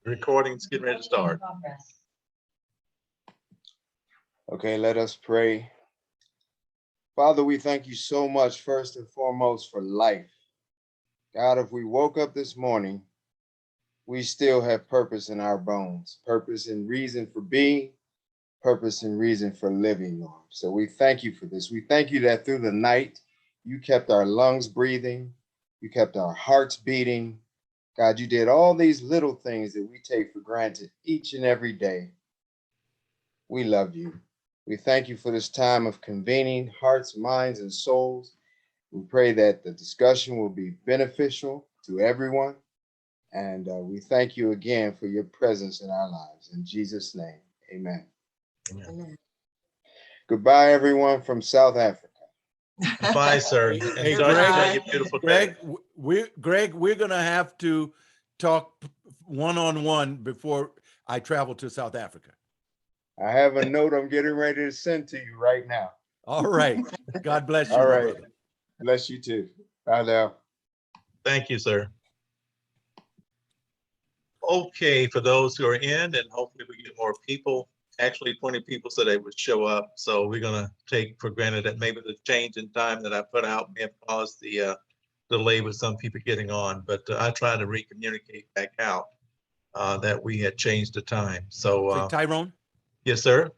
Recording's getting ready to start. Okay, let us pray. Father, we thank you so much, first and foremost, for life. God, if we woke up this morning, we still have purpose in our bones, purpose and reason for being, purpose and reason for living, Lord. So we thank you for this. We thank you that through the night, you kept our lungs breathing, you kept our hearts beating. God, you did all these little things that we take for granted each and every day. We love you. We thank you for this time of convening hearts, minds, and souls. We pray that the discussion will be beneficial to everyone. And we thank you again for your presence in our lives. In Jesus' name, amen. Amen. Goodbye, everyone from South Africa. Bye, sir. Hey, Enjoy Greg, your beautiful Greg, day. we're gonna have to talk one-on-one before I travel to South Africa. I have a note I'm getting ready to send to you right now. All right. God bless you, All my right. brother. Bless you too. Bye now. Thank you, sir. Okay, for those who are in, and hopefully we get more people. Actually, 20 people said they would show up. So we're gonna take for granted that maybe the change in time that I put out may have caused the delay with some people getting on, but I tried to recommunicate back out that we had changed the time. So Say, Tyrone, yes, sir.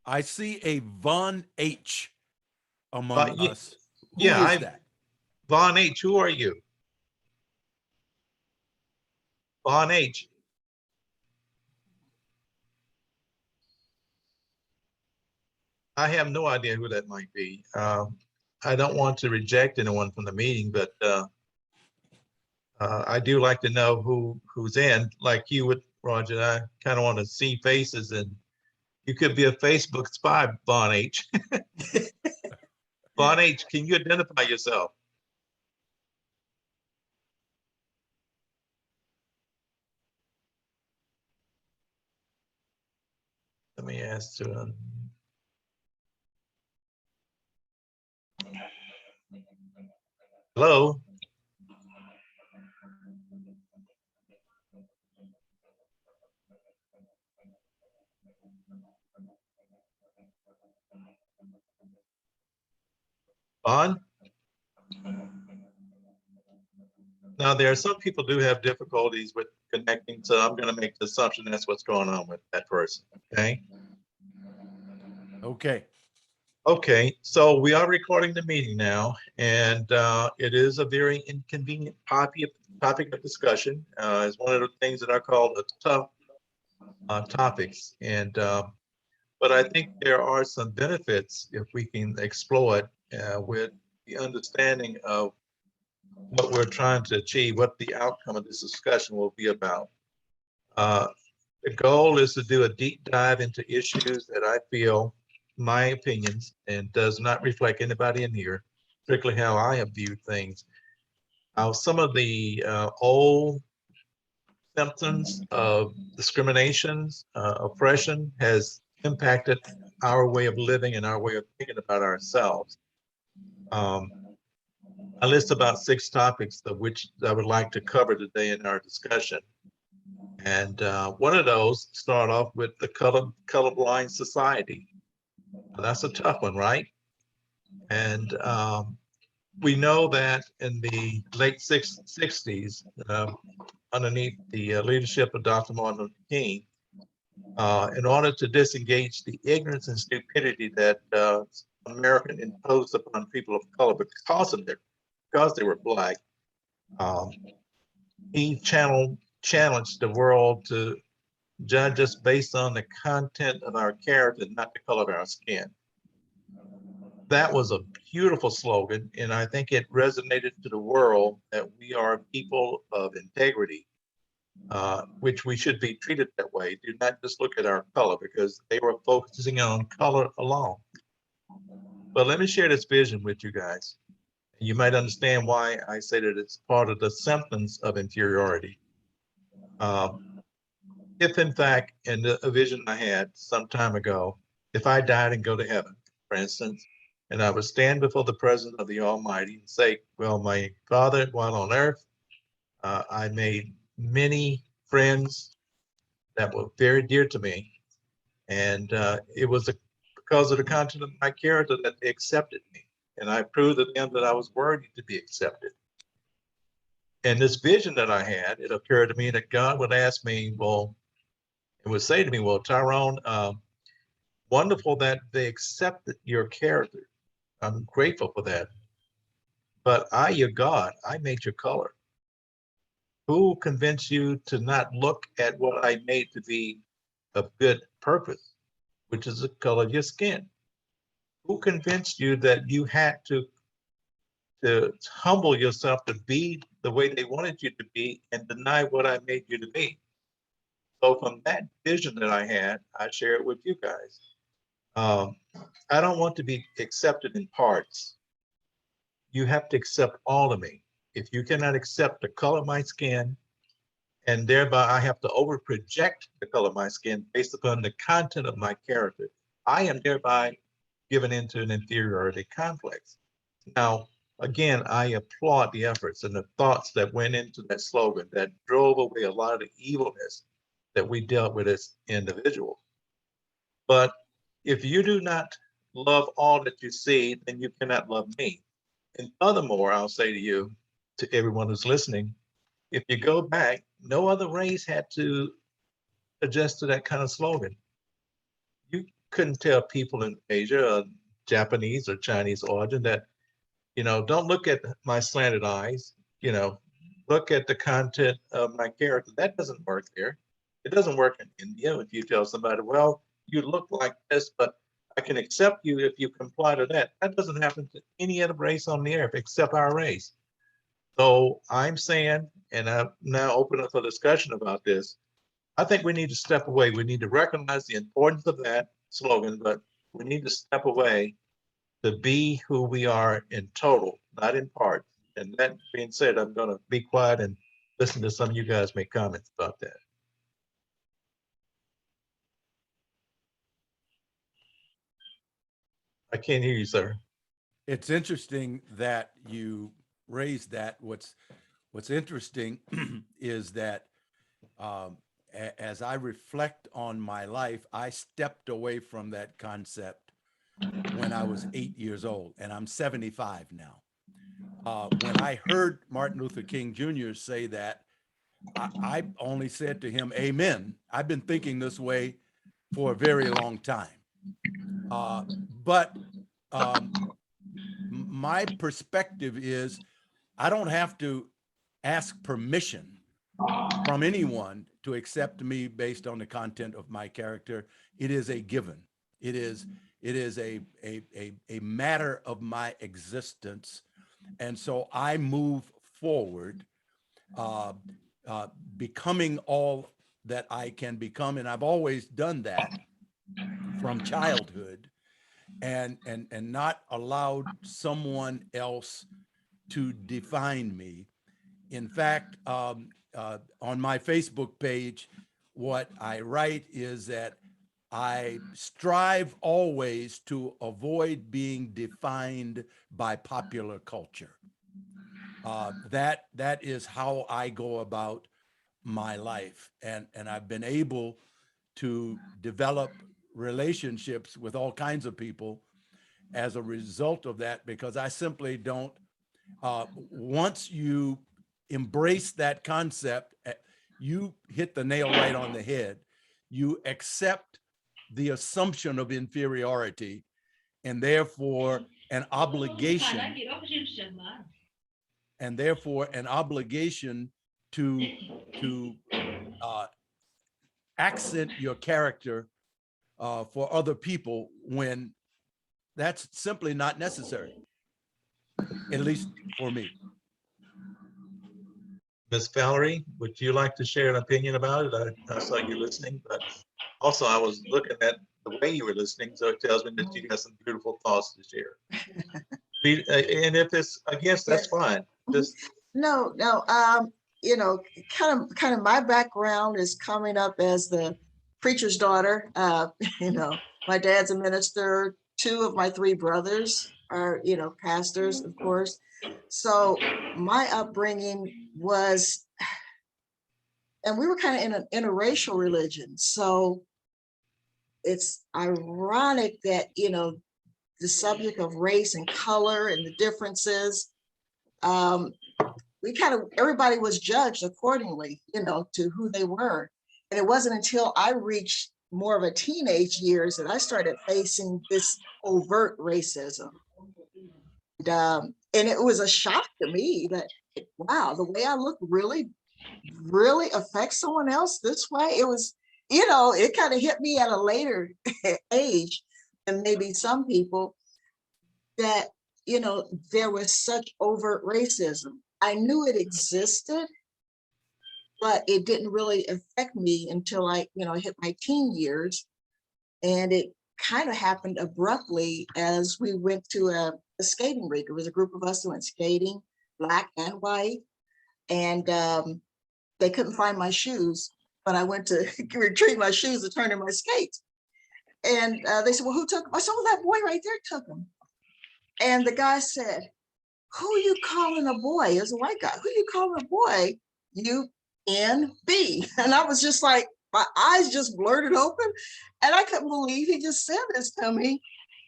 I see a Von H among Ye- us. Who yeah, is that? Vaughn H, who are you? Vaughn H. I have no idea who that might be. I don't want to reject anyone from the meeting, but I do like to know who's in. Like you would, Roger. I kind of want to see faces, and you could be a Facebook spy, Vaughn H. Vaughn H, can you identify yourself? Let me ask you. Hello. Vaughn? Now, there are some people do have difficulties with connecting, so I'm going to make the assumption that's what's going on with that person. Okay. Okay. Okay, so we are recording the meeting now, and it is a very inconvenient topic of discussion. It's one of the things that are called the tough topics, and but I think there are some benefits if we can explore it with the understanding of what we're trying to achieve, what the outcome of this discussion will be about. Uh, the goal is to do a deep dive into issues that I feel, my opinions, and does not reflect anybody in here, strictly how I have viewed things. How some of the old symptoms of discriminations, oppression has impacted our way of living and our way of thinking about ourselves. I list about 6 topics of which I would like to cover today in our discussion. And one of those start off with the colorblind society. That's a tough one, right? And we know that in the late 60s, underneath the leadership of Dr. Martin Luther King, in order to disengage the ignorance and stupidity that America imposed upon people of color because they were Black, he challenged the world to judge us based on the content of our character, not the color of our skin. That was a beautiful slogan, and I think it resonated to the world that we are people of integrity, which we should be treated that way. Do not just look at our color, because they were focusing on color alone. But let me share this vision with you guys. You might understand why I say that it's part of the symptoms of inferiority. If in fact, in a vision I had some time ago, if I died and go to heaven, for instance, and I would stand before the presence of the Almighty and say, well, my Father, while on earth, I made many friends that were very dear to me. And it was because of the content of my character that they accepted me. And I proved to them that I was worthy to be accepted. And this vision that I had, it occurred to me that God would ask me, well, it would say to me, well, Tyrone, wonderful that they accepted your character. I'm grateful for that. But I, your God, I made your color. Who convinced you to not look at what I made to be of good purpose, which is the color of your skin? Who convinced you that you had to humble yourself to be the way they wanted you to be and deny what I made you to be? So from that vision that I had, I share it with you guys. I don't want to be accepted in parts. You have to accept all of me. If you cannot accept the color of my skin, and thereby I have to over project the color of my skin based upon the content of my character, I am thereby given into an inferiority complex. Now, again, I applaud the efforts and the thoughts that went into that slogan that drove away a lot of the evilness that we dealt with as individuals. But if you do not love all that you see, then you cannot love me. And furthermore, I'll say to you, to everyone who's listening, if you go back, no other race had to adjust to that kind of slogan. You couldn't tell people in Asia, or Japanese or Chinese origin that, don't look at my slanted eyes, look at the content of my character. That doesn't work there. It doesn't work in India if you tell somebody, well, you look like this, but I can accept you if you comply to that. That doesn't happen to any other race on the earth except our race. So I'm saying, and I'm now open up for discussion about this, I think we need to step away. We need to recognize the importance of that slogan, but we need to step away to be who we are in total, not in part. And that being said, I'm going to be quiet and listen to some of you guys make comments about that. I can't hear you, sir. It's interesting that you raised that. What's interesting is that as I reflect on my life, I stepped away from that concept when I was 8 years old, and I'm 75 now. When I heard Martin Luther King Jr. say that, I only said to him, "Amen." I've been thinking this way for a very long time. But my perspective is I don't have to ask permission from anyone to accept me based on the content of my character. It is a given. It is a matter of my existence. And so I move forward, becoming all that I can become. And I've always done that from childhood, and not allowed someone else to define me. In fact, on my Facebook page, what I write is that I strive always to avoid being defined by popular culture. That is how I go about my life, and I've been able to develop relationships with all kinds of people as a result of that, because I simply don't. Once you embrace that concept, you hit the nail right on the head. You accept the assumption of inferiority, and therefore an obligation, to accent your character for other people when that's simply not necessary, at least for me. Miss Valerie, would you like to share an opinion about it? I saw you listening, but also I was looking at the way you were listening, so it tells me that you got some beautiful thoughts to share. And if it's against, that's fine. Just No, kind of my background is coming up as the preacher's daughter. My dad's a minister. Two of my three brothers are, pastors, of course. So my upbringing was and we were kind of in an interracial religion. So it's ironic that, the subject of race and color and the differences, everybody was judged accordingly, to who they were. And it wasn't until I reached more of a teenage years that I started facing this overt racism. And it was a shock to me that, wow, the way I look really, really affects someone else this way. It was, it kind of hit me at a later age than maybe some people, that, there was such overt racism. I knew it existed, but it didn't really affect me until I, hit my teen years. And it kind of happened abruptly as we went to a skating rink. It was a group of us who went skating, Black and white. And they couldn't find my shoes, but I went to retrieve my shoes to turn in my skates. And they said, well, who took them? I said, well, that boy right there took them. And the guy said, who you calling a boy? As a white guy, who you calling a boy? UNB. And I was just like, my eyes just blurted open. And I couldn't believe he just said this to me,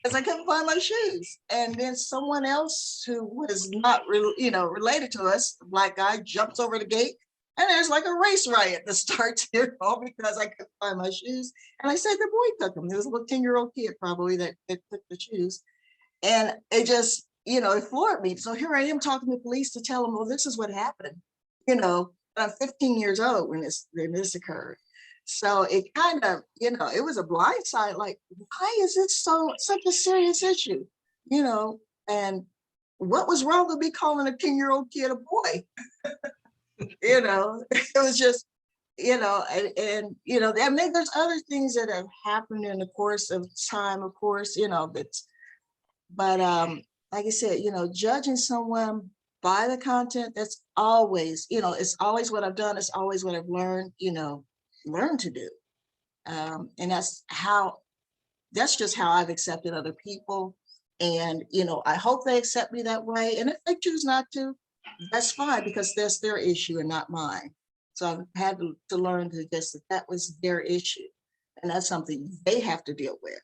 because I couldn't find my shoes. And then someone else who was not related to us, a Black guy, jumps over the gate. And there's like a race riot that starts here, all because I couldn't find my shoes. And I said, the boy took them. There was a little 10-year-old kid probably that took the shoes. And it just, it floored me. So here I am talking to police to tell them, well, this is what happened. I'm 15 years old when this occurred. So it kind of, it was a blindside, like, why is it such a serious issue? And what was wrong with me calling a 10-year-old kid a boy? It was just, and there's other things that have happened in the course of time, of course, but like I said, judging someone by the content, that's always, it's always what I've done. It's always what I've learned to do. And that's just how I've accepted other people. And, I hope they accept me that way. And if they choose not to, that's fine, because that's their issue and not mine. So I've had to learn to just that was their issue. And that's something they have to deal with,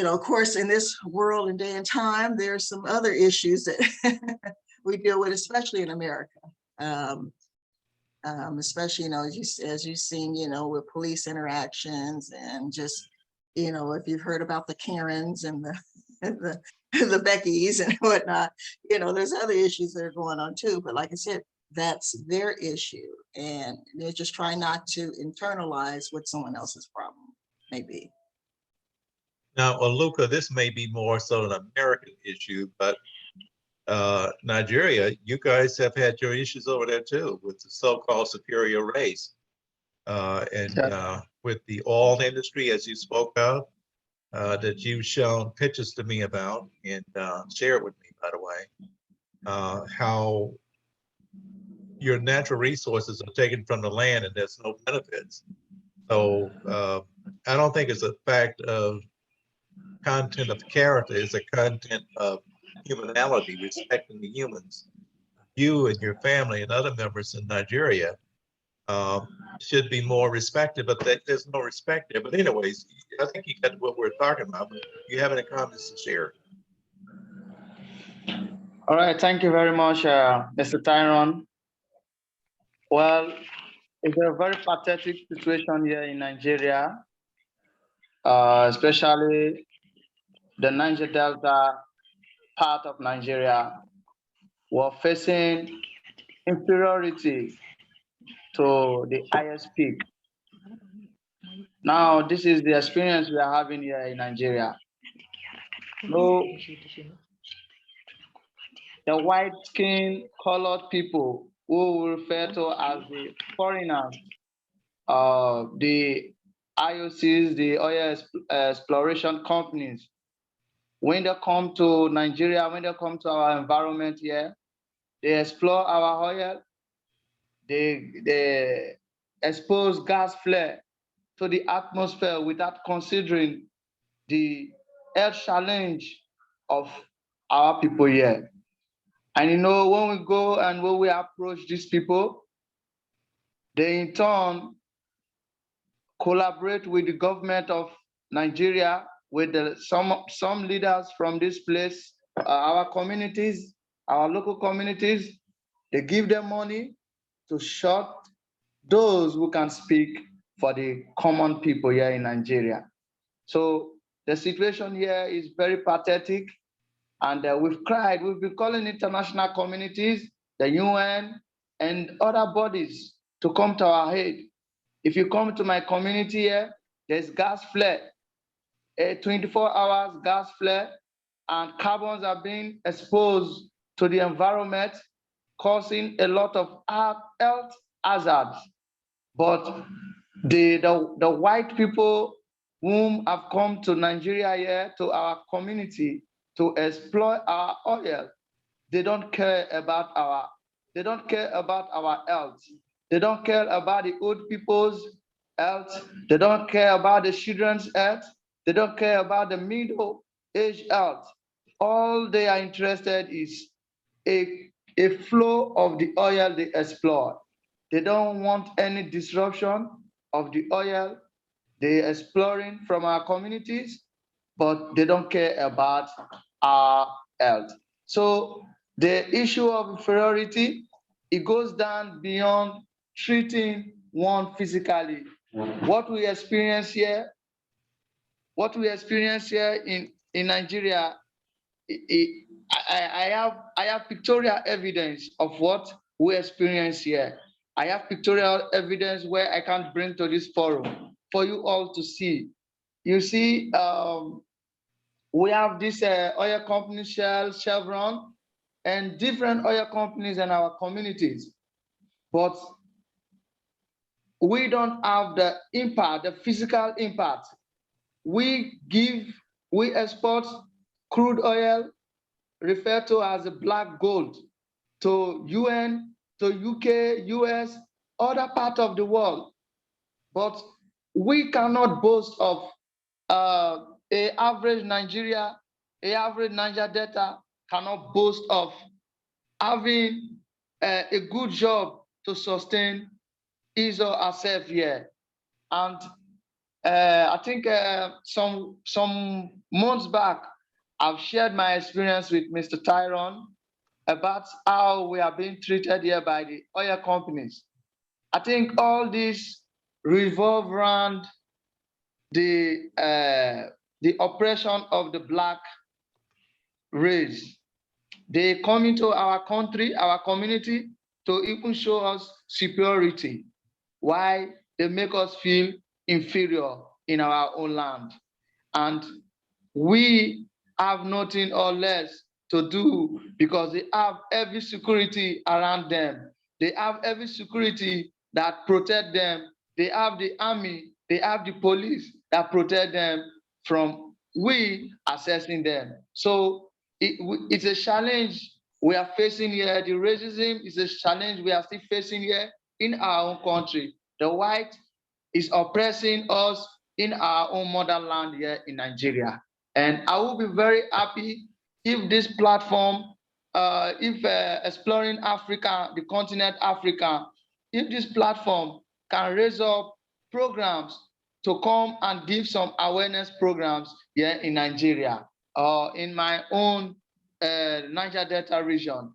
of course, in this world and day and time, there's some other issues that we deal with, especially in America. Especially, as you've seen, with police interactions, and just, if you've heard about the Karens and the Beckys and whatnot, there's other issues that are going on too. But like I said, that's their issue, and they're just trying not to internalize what someone else's problem may be. Now, Luca, this may be more so an American issue, but Nigeria, you guys have had your issues over there too, with the so-called superior race, and with the oil industry, as you spoke of, that you've shown pictures to me about and shared with me, by the way, how your natural resources are taken from the land and there's no benefits. So I don't think it's a fact of content of character, it's a content of humanality, respecting the humans. You and your family and other members in Nigeria should be more respected, but there's no respect there. But anyways, I think you got what we're talking about. But you have any comments to share? All right, thank you very much, Mr. Tyron. Well, it's a very pathetic situation here in Nigeria, especially the Niger Delta part of Nigeria. We're facing inferiority to the highest peak. Now, this is the experience we are having here in Nigeria. So, the white-skinned, colored people who we refer to as the foreigners, the IOCs, the oil exploration companies, when they come to Nigeria, when they come to our environment here, they explore our oil, they expose gas flare to the atmosphere without considering the health challenge of our people here. And when we go and when we approach these people, They in turn collaborate with the government of Nigeria, with some leaders from this place, our communities, our local communities. They give them money to shut those who can speak for the common people here in Nigeria. So the situation here is very pathetic, and we've cried. We've been calling international communities, the UN, and other bodies to come to our aid. If you come to my community here, there's gas flare, a 24 hours gas flare, and carbons are being exposed to the environment, causing a lot of health hazards. But the white people whom have come to Nigeria here, to our community, to exploit our oil, they don't care about our health. They don't care about the old people's health. They don't care about the children's health. They don't care about the middle-aged health. All they are interested is a flow of the oil they explore. They don't want any disruption of the oil they're exploring from our communities, but they don't care about our health. So the issue of inferiority, it goes down beyond treating one physically. What we experience here in Nigeria, I have pictorial evidence of what we experience here. I have pictorial evidence where I can bring to this forum for you all to see. You see, we have this oil company, Shell, Chevron, and different oil companies in our communities. But we don't have the impact, the physical impact. We export crude oil, referred to as a black gold, to UN, to UK, US, other part of the world. But we cannot boast of a average Niger Delta cannot boast of having a good job to sustain his or herself here. And I think some months back, I've shared my experience with Mr. Tyrone about how we are being treated here by the oil companies. I think all this revolve around the oppression of the black race. They come into our country, our community, to even show us superiority. Why? They make us feel inferior in our own land. And we have nothing or less to do because they have every security around them. They have every security that protect them. They have the army, they have the police that protect them from we accessing them. So it's a challenge we are facing here. The racism is a challenge we are still facing here in our own country. The white is oppressing us in our own motherland here in Nigeria. And I will be very happy if this platform, Exploring Africa, the continent Africa, if this platform can raise up programs to come and give some awareness programs here in Nigeria or in my own Niger Delta region.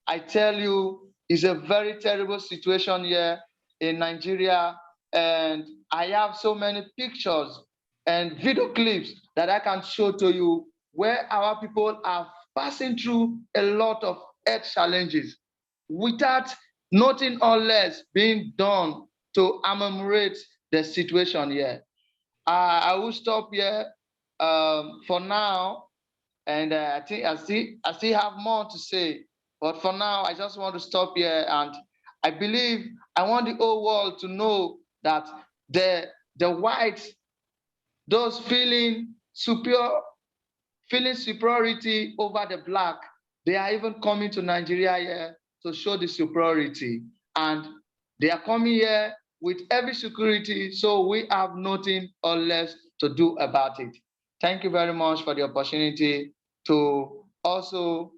I tell you, it's a very terrible situation here in Nigeria, and I have so many pictures and video clips that I can show to you where our people are passing through a lot of health challenges without nothing or less being done to ameliorate the situation here. I will stop here for now, and I think I still have more to say, but for now I just want to stop here. And I believe I want the whole world to know that the whites, those feeling superiority over the black, they are even coming to Nigeria here to show the superiority, and they are coming here with every security, so we have nothing or less to do about it. Thank you very much for the opportunity to also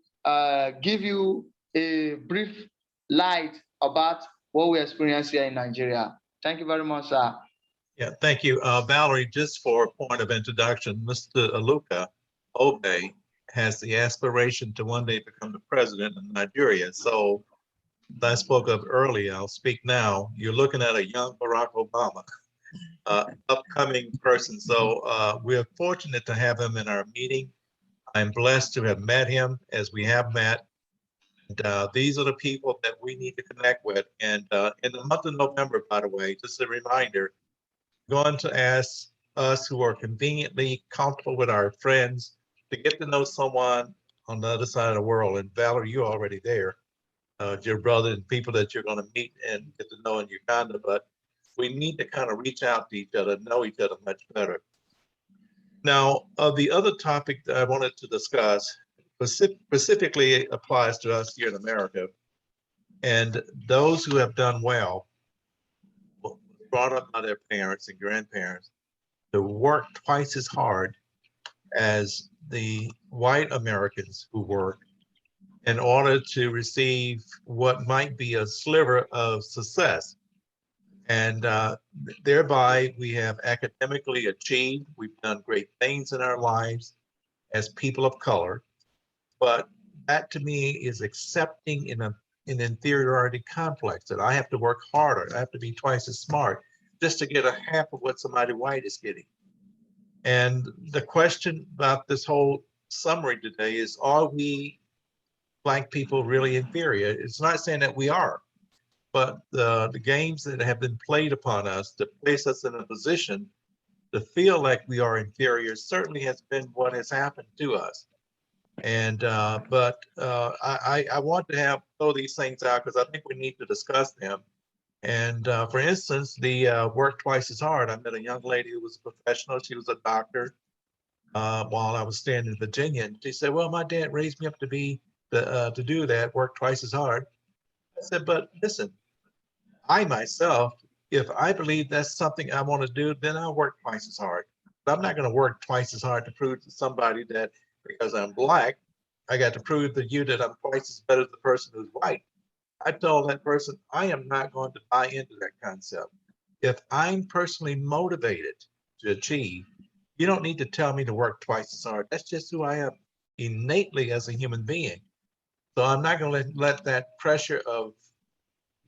give you a brief light about what we experience here in Nigeria. Thank you very much, sir. Yeah, thank you. Valerie, just for a point of introduction, Mr. Aluka Obe has the aspiration to one day become the president of Nigeria. So as I spoke of earlier, I'll speak now. You're looking at a young Barack Obama, upcoming person. So we're fortunate to have him in our meeting. I'm blessed to have met him as we have met. And these are the people that we need to connect with. And in the month of November, by the way, just a reminder, going to ask us who are conveniently comfortable with our friends to get to know someone on the other side of the world. And Valerie, you're already there. Your brother and people that you're going to meet and get to know in Uganda. But we need to kind of reach out to each other, know each other much better. Now, the other topic that I wanted to discuss specifically applies to us here in America. And those who have done well, brought up by their parents and grandparents, to work twice as hard as the white Americans who work in order to receive what might be a sliver of success. And thereby we have academically achieved, we've done great things in our lives as people of color, but that to me is accepting in an inferiority complex that I have to work harder, I have to be twice as smart just to get a half of what somebody white is getting. And the question about this whole summary today is, are we Black people really inferior? It's not saying that we are, but the games that have been played upon us to place us in a position to feel like we are inferior certainly has been what has happened to us. And I want to throw these things out because I think we need to discuss them. And for instance, the work twice as hard. I met a young lady who was a professional. She was a doctor while I was staying in Virginia. And she said, well, my dad raised me up to do that, work twice as hard. I said, but listen, I myself, if I believe that's something I want to do, then I'll work twice as hard. But I'm not going to work twice as hard to prove to somebody that because I'm Black, I got to prove to you that I'm twice as better as the person who's white. I told that person, I am not going to buy into that concept. If I'm personally motivated to achieve, you don't need to tell me to work twice as hard. That's just who I am innately as a human being. So I'm not going to let that pressure of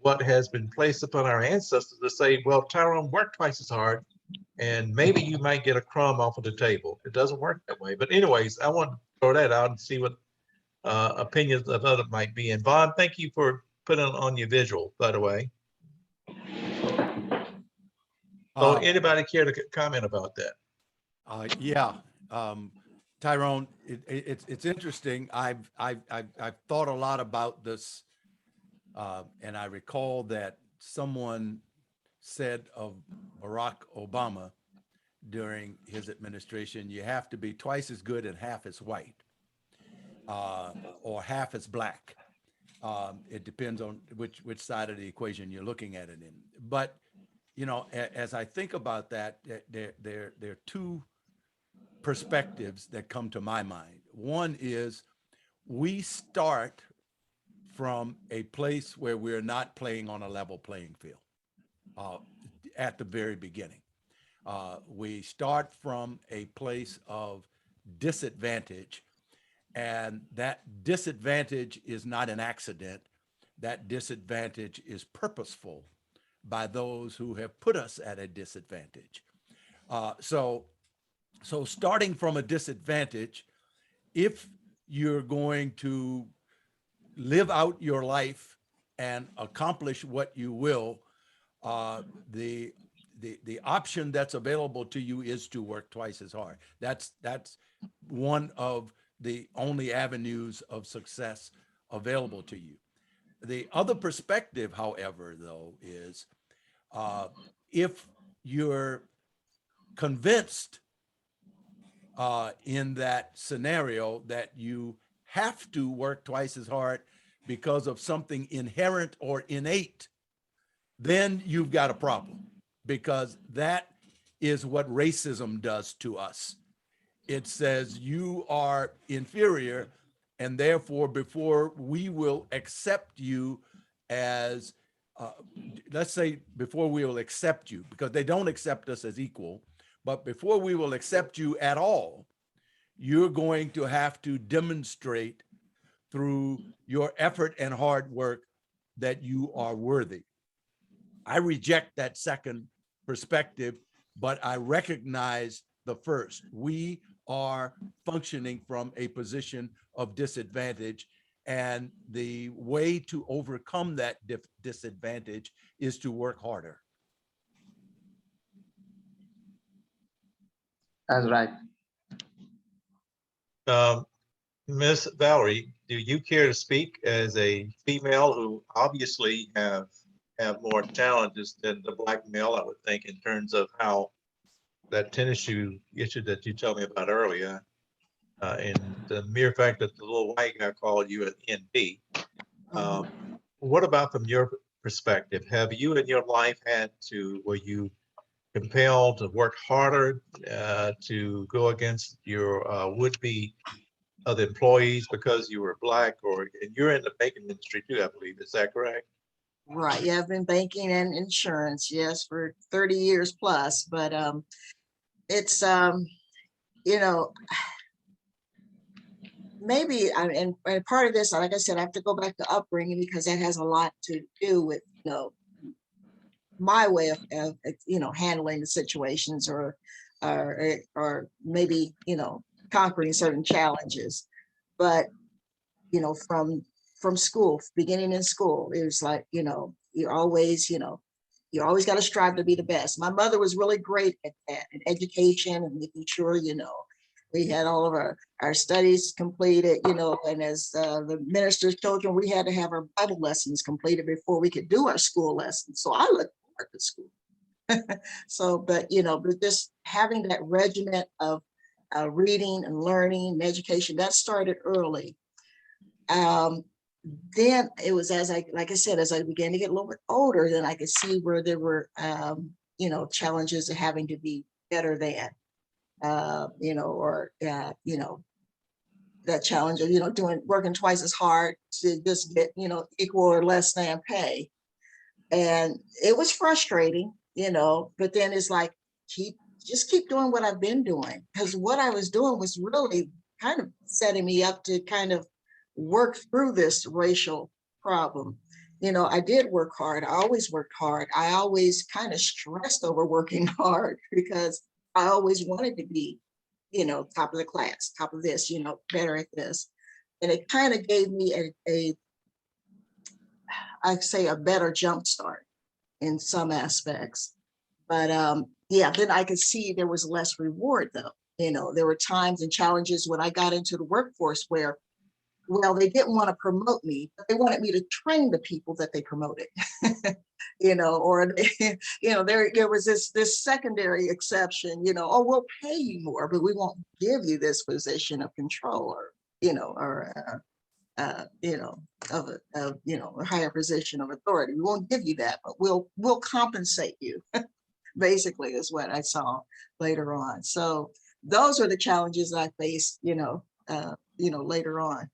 what has been placed upon our ancestors to say, well, Tyrone, work twice as hard, and maybe you might get a crumb off of the table. It doesn't work that way. But anyways, I want to throw that out and see what opinions of others might be. And Vaughn, thank you for putting on your visual, by the way. So anybody care to comment about that? Yeah, Tyrone, it's interesting. I've thought a lot about this, and I recall that someone said of Barack Obama during his administration, you have to be twice as good and half as white, or half as Black. It depends on which side of the equation you're looking at it in. But you know, as I think about that, there are two perspectives that come to my mind. One is we start from a place where we're not playing on a level playing field at the very beginning. We start from a place of disadvantage, and that disadvantage is not an accident. That disadvantage is purposeful by those who have put us at a disadvantage. So starting from a disadvantage, if you're going to live out your life and accomplish what you will, the option that's available to you is to work twice as hard. That's one of the only avenues of success available to you. The other perspective, however, though, is if you're convinced in that scenario that you have to work twice as hard because of something inherent or innate, then you've got a problem, because that is what racism does to us. It says you are inferior, and therefore, before we will accept you as let's say before we will accept you, because they don't accept us as equal, but before we will accept you at all, you're going to have to demonstrate through your effort and hard work that you are worthy. I reject that second perspective, but I recognize the first. We are functioning from a position of disadvantage, and the way to overcome that disadvantage is to work harder. That's right. Miss Valerie, do you care to speak as a female who obviously have more challenges than the black male, I would think, in terms of how that tennis shoe issue that you told me about earlier, and the mere fact that the little white guy called you an NP. What about from your perspective? Have you in your life were you compelled to work harder to go against your would-be other employees because you were black, and you're in the banking industry too, I believe. Is that correct? Right. Yeah, I've been banking and insurance, yes, for 30 years plus, but it's you know, maybe and part of this, like I said, I have to go back to upbringing because that has a lot to do with, my way of handling the situations or maybe, conquering certain challenges. But, from school, beginning in school, it was like, you're always, you always got to strive to be the best. My mother was really great at that, in education and making sure, we had all of our studies completed, and as the minister's children, we had to have our Bible lessons completed before we could do our school lessons. So I looked forward to school. So, but just having that regiment of reading and learning and education, that started early. Then it was like I said, as I began to get a little bit older, then I could see where there were, challenges of having to be better than, that challenge of, working twice as hard to just get, equal or less than pay. And it was frustrating, but then it's like, keep doing what I've been doing. Because what I was doing was really kind of setting me up to kind of work through this racial problem. I did work hard. I always worked hard. I always kind of stressed over working hard because I always wanted to be, top of the class, top of this, better at this. And it kind of gave me I'd say a better jump start in some aspects. But yeah, then I could see there was less reward though. There were times and challenges when I got into the workforce where, well, they didn't want to promote me, but they wanted me to train the people that they promoted. Or there was this secondary exception, oh, we'll pay you more, but we won't give you this position of control or of a higher position of authority. We won't give you that, but we'll compensate you. Basically, is what I saw later on. So those are the challenges I faced, later on,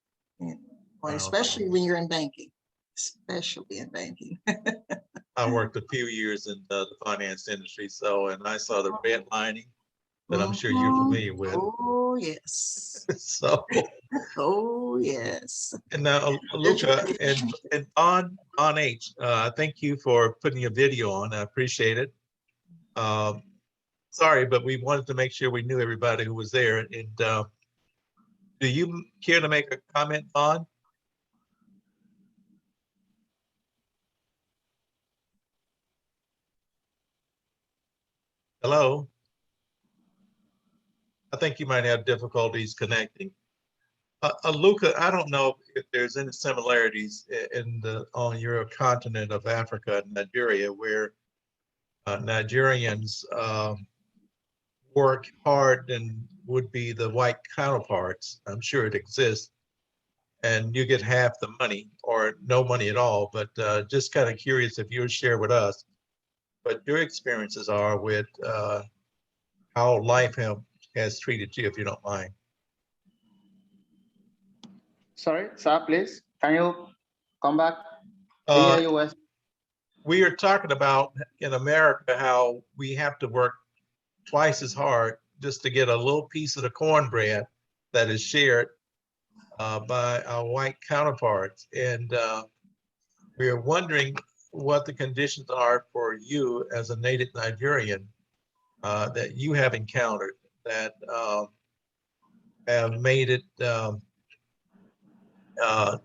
especially when you're in banking, especially in banking. I worked a few years in the finance industry, and I saw the redlining that I'm sure you're familiar with. Oh, yes. So, oh, yes. and now, Luca and on H, thank you for putting your video on. I appreciate it. Sorry, but we wanted to make sure we knew everybody who was there. And do you care to make a comment, on? Hello? I think you might have difficulties connecting. Luca, I don't know if there's any similarities on your continent of Africa, Nigeria, where Nigerians work hard and would be the white counterparts. I'm sure it exists, and you get half the money or no money at all. But just kind of curious if you would share with us what your experiences are with how life has treated you, if you don't mind. Sorry, sir, please. Can you come back? Hear you, West? we are talking about in America how we have to work twice as hard just to get a little piece of the cornbread that is shared by our white counterparts. And we are wondering what the conditions are for you as a native Nigerian that you have encountered that have made it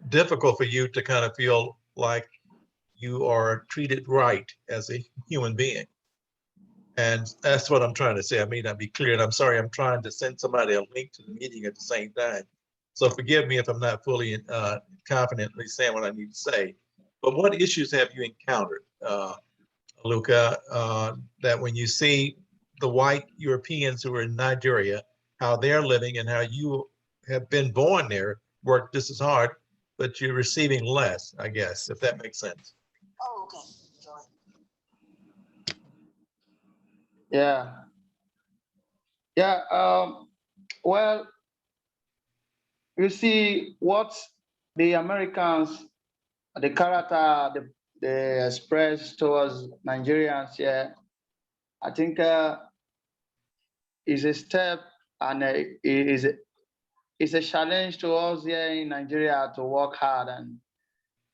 difficult for you to kind of feel like you are treated right as a human being. And that's what I'm trying to say. I may not be clear, and I'm sorry, I'm trying to send somebody a link to the meeting at the same time. So forgive me if I'm not fully confidently saying what I need to say. But what issues have you encountered, Luca, that when you see the white Europeans who are in Nigeria, how they're living and how you have been born there, worked just as hard, but you're receiving less, I guess, if that makes sense. Oh, okay. Yeah. Yeah. Well, you see what the Americans, the character they express towards Nigerians here, I think is a step and is a challenge to us here in Nigeria to work hard,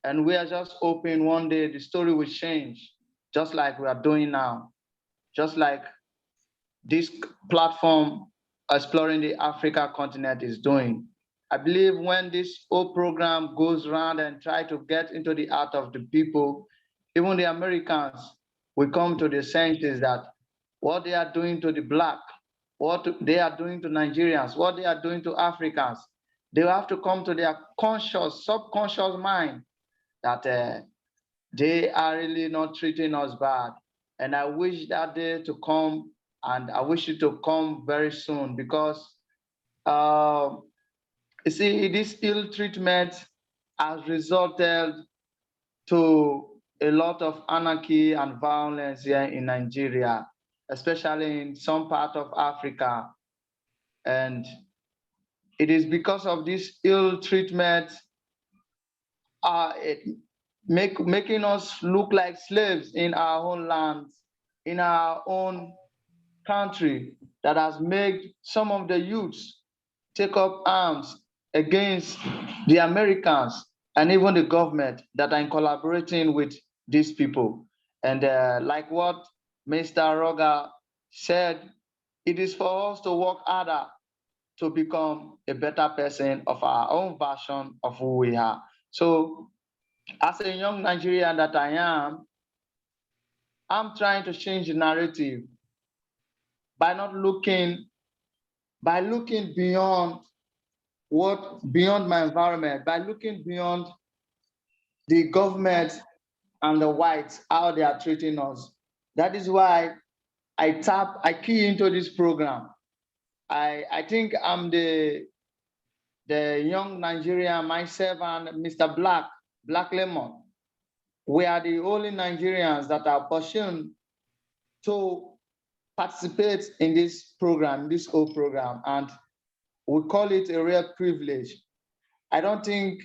and we are just hoping one day the story will change, just like we are doing now, just like this platform exploring the Africa continent is doing. I believe when this whole program goes around and try to get into the heart of the people, even the Americans will come to the senses that what they are doing to the Black, what they are doing to Nigerians, what they are doing to Africans, they have to come to their conscious, subconscious mind that they are really not treating us bad. And I wish that day to come, and I wish it to come very soon, because you see, this ill treatment has resulted to a lot of anarchy and violence here in Nigeria, especially in some part of Africa. And it is because of this ill treatment making us look like slaves in our own lands, in our own country, that has made some of the youths take up arms against the Americans and even the government that are in collaborating with these people. And like what Mr. Roger said, it is for us to work harder to become a better person of our own version of who we are. So as a young Nigerian that I am, I'm trying to change the narrative by looking beyond beyond my environment, by looking beyond the government and the whites, how they are treating us. That is why I key into this program. I think I'm the young Nigerian, myself and Mr. Black Lemon. We are the only Nigerians that are pursuing to participate in this program, this whole program, and we call it a real privilege. I don't think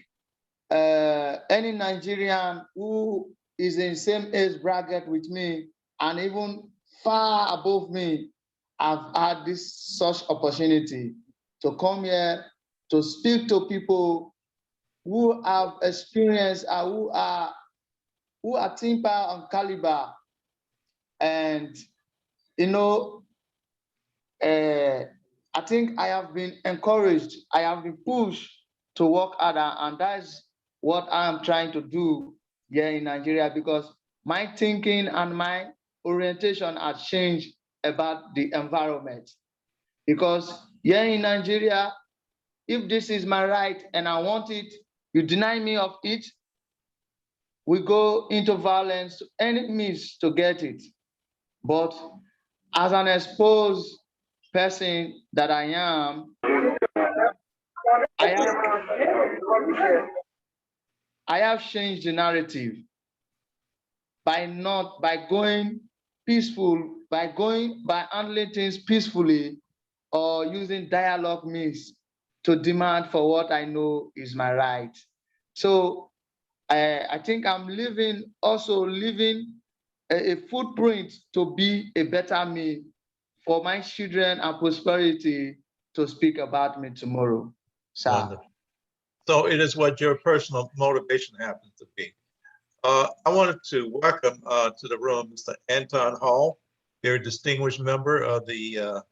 any Nigerian who is in same age bracket with me and even far above me have had this such opportunity to come here to speak to people who have experience, who are timber and caliber. And you know, I think I have been encouraged, I have been pushed to work harder, and that's what I am trying to do here in Nigeria, because my thinking and my orientation has changed about the environment. Because here in Nigeria, if this is my right and I want it, you deny me of it, we go into violence, any means to get it. But as an exposed person that I am, I have changed the narrative by going peaceful, by handling things peacefully, or using dialogue means to demand for what I know is my right. So I think I'm leaving a footprint to be a better me for my children and prosperity to speak about me tomorrow. Sir. Wonderful. So it is what your personal motivation happens to be. I wanted to welcome to the room Mr. Anton Hall, very distinguished member of the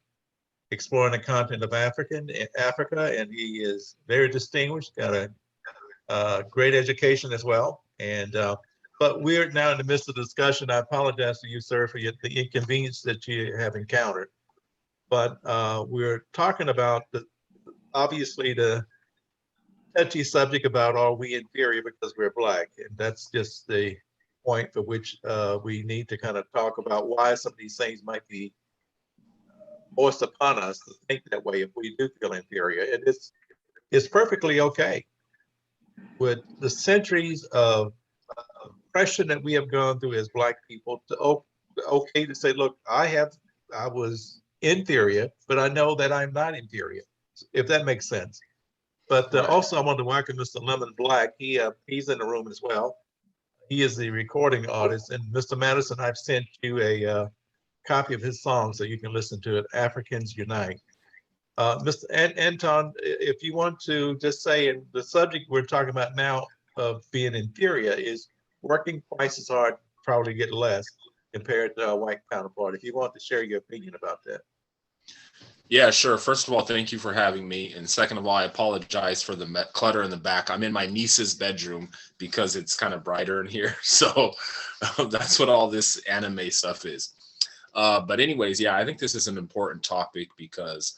Exploring the Continent of Africa, and he is very distinguished, got a great education as well. And but we're now in the midst of the discussion. I apologize to you, sir, for the inconvenience that you have encountered. But we're talking about obviously the touchy subject about are we inferior because we're Black, and that's just the point for which we need to kind of talk about why some of these things might be forced upon us to think that way if we do feel inferior. And it's perfectly okay. With the centuries of oppression that we have gone through as Black people, okay to say, look, I was inferior, but I know that I'm not inferior, if that makes sense. But also I want to welcome Mr. Lemon Black. He's in the room as well. He is the recording artist. And Mr. Madison, I've sent you a copy of his song so you can listen to it, Africans Unite. Mr. Anton, if you want to just say, and the subject we're talking about now of being inferior is working twice as hard, probably get less compared to a white counterpart. If you want to share your opinion about that. Yeah, sure. First of all, thank you for having me. And second of all, I apologize for the clutter in the back. I'm in my niece's bedroom because it's kind of brighter in here. So that's what all this anime stuff is. But anyways, yeah, I think this is an important topic because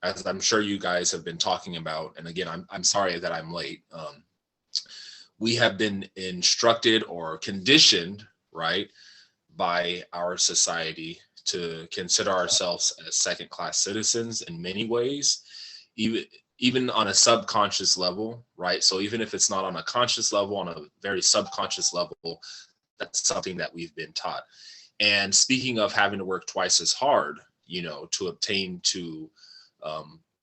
as I'm sure you guys have been talking about, and again, I'm sorry that I'm late. We have been instructed or conditioned, right, by our society to consider ourselves as second-class citizens in many ways, even on a subconscious level, right? So even if it's not on a conscious level, on a very subconscious level, that's something that we've been taught. And speaking of having to work twice as hard, to obtain to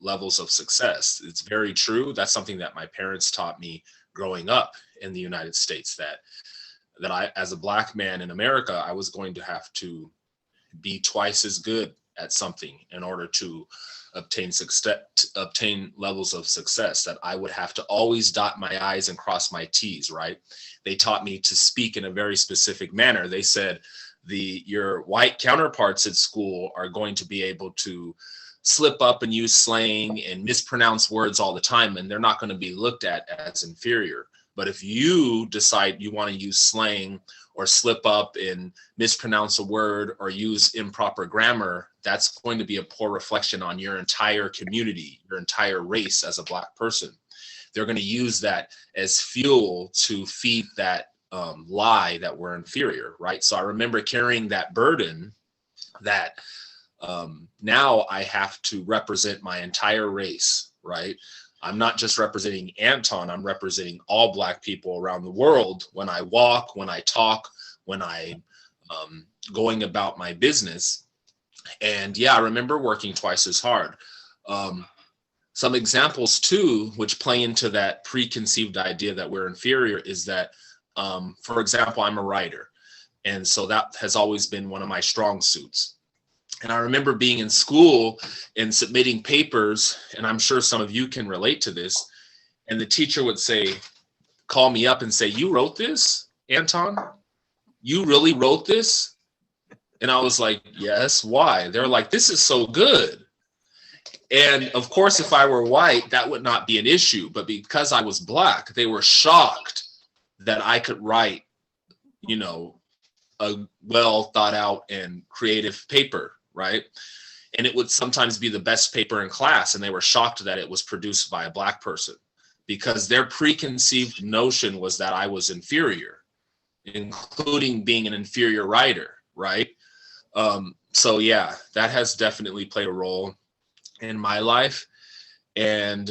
levels of success, it's very true. That's something that my parents taught me growing up in the United States, that I, as a Black man in America, I was going to have to be twice as good at something in order to obtain levels of success, that I would have to always dot my I's and cross my T's, right? They taught me to speak in a very specific manner. They said your white counterparts at school are going to be able to slip up and use slang and mispronounce words all the time, and they're not going to be looked at as inferior. But if you decide you want to use slang or slip up and mispronounce a word or use improper grammar, that's going to be a poor reflection on your entire community, your entire race as a Black person. They're going to use that as fuel to feed that lie that we're inferior, right? So I remember carrying that burden that now I have to represent my entire race, right? I'm not just representing Anton, I'm representing all Black people around the world when I walk, when I talk, when I'm going about my business. And yeah, I remember working twice as hard. Some examples too, which play into that preconceived idea that we're inferior, is that, for example, I'm a writer. And so that has always been one of my strong suits. And I remember being in school and submitting papers, and I'm sure some of you can relate to this. And the teacher would call me up and say, "You wrote this, Anton? You really wrote this?" And I was like, "Yes, why?" They're like, "This is so good." And of course, if I were white, that would not be an issue. But because I was Black, they were shocked that I could write, a well thought out and creative paper, right? And it would sometimes be the best paper in class. And they were shocked that it was produced by a Black person because their preconceived notion was that I was inferior, including being an inferior writer, right? So yeah, that has definitely played a role in my life. And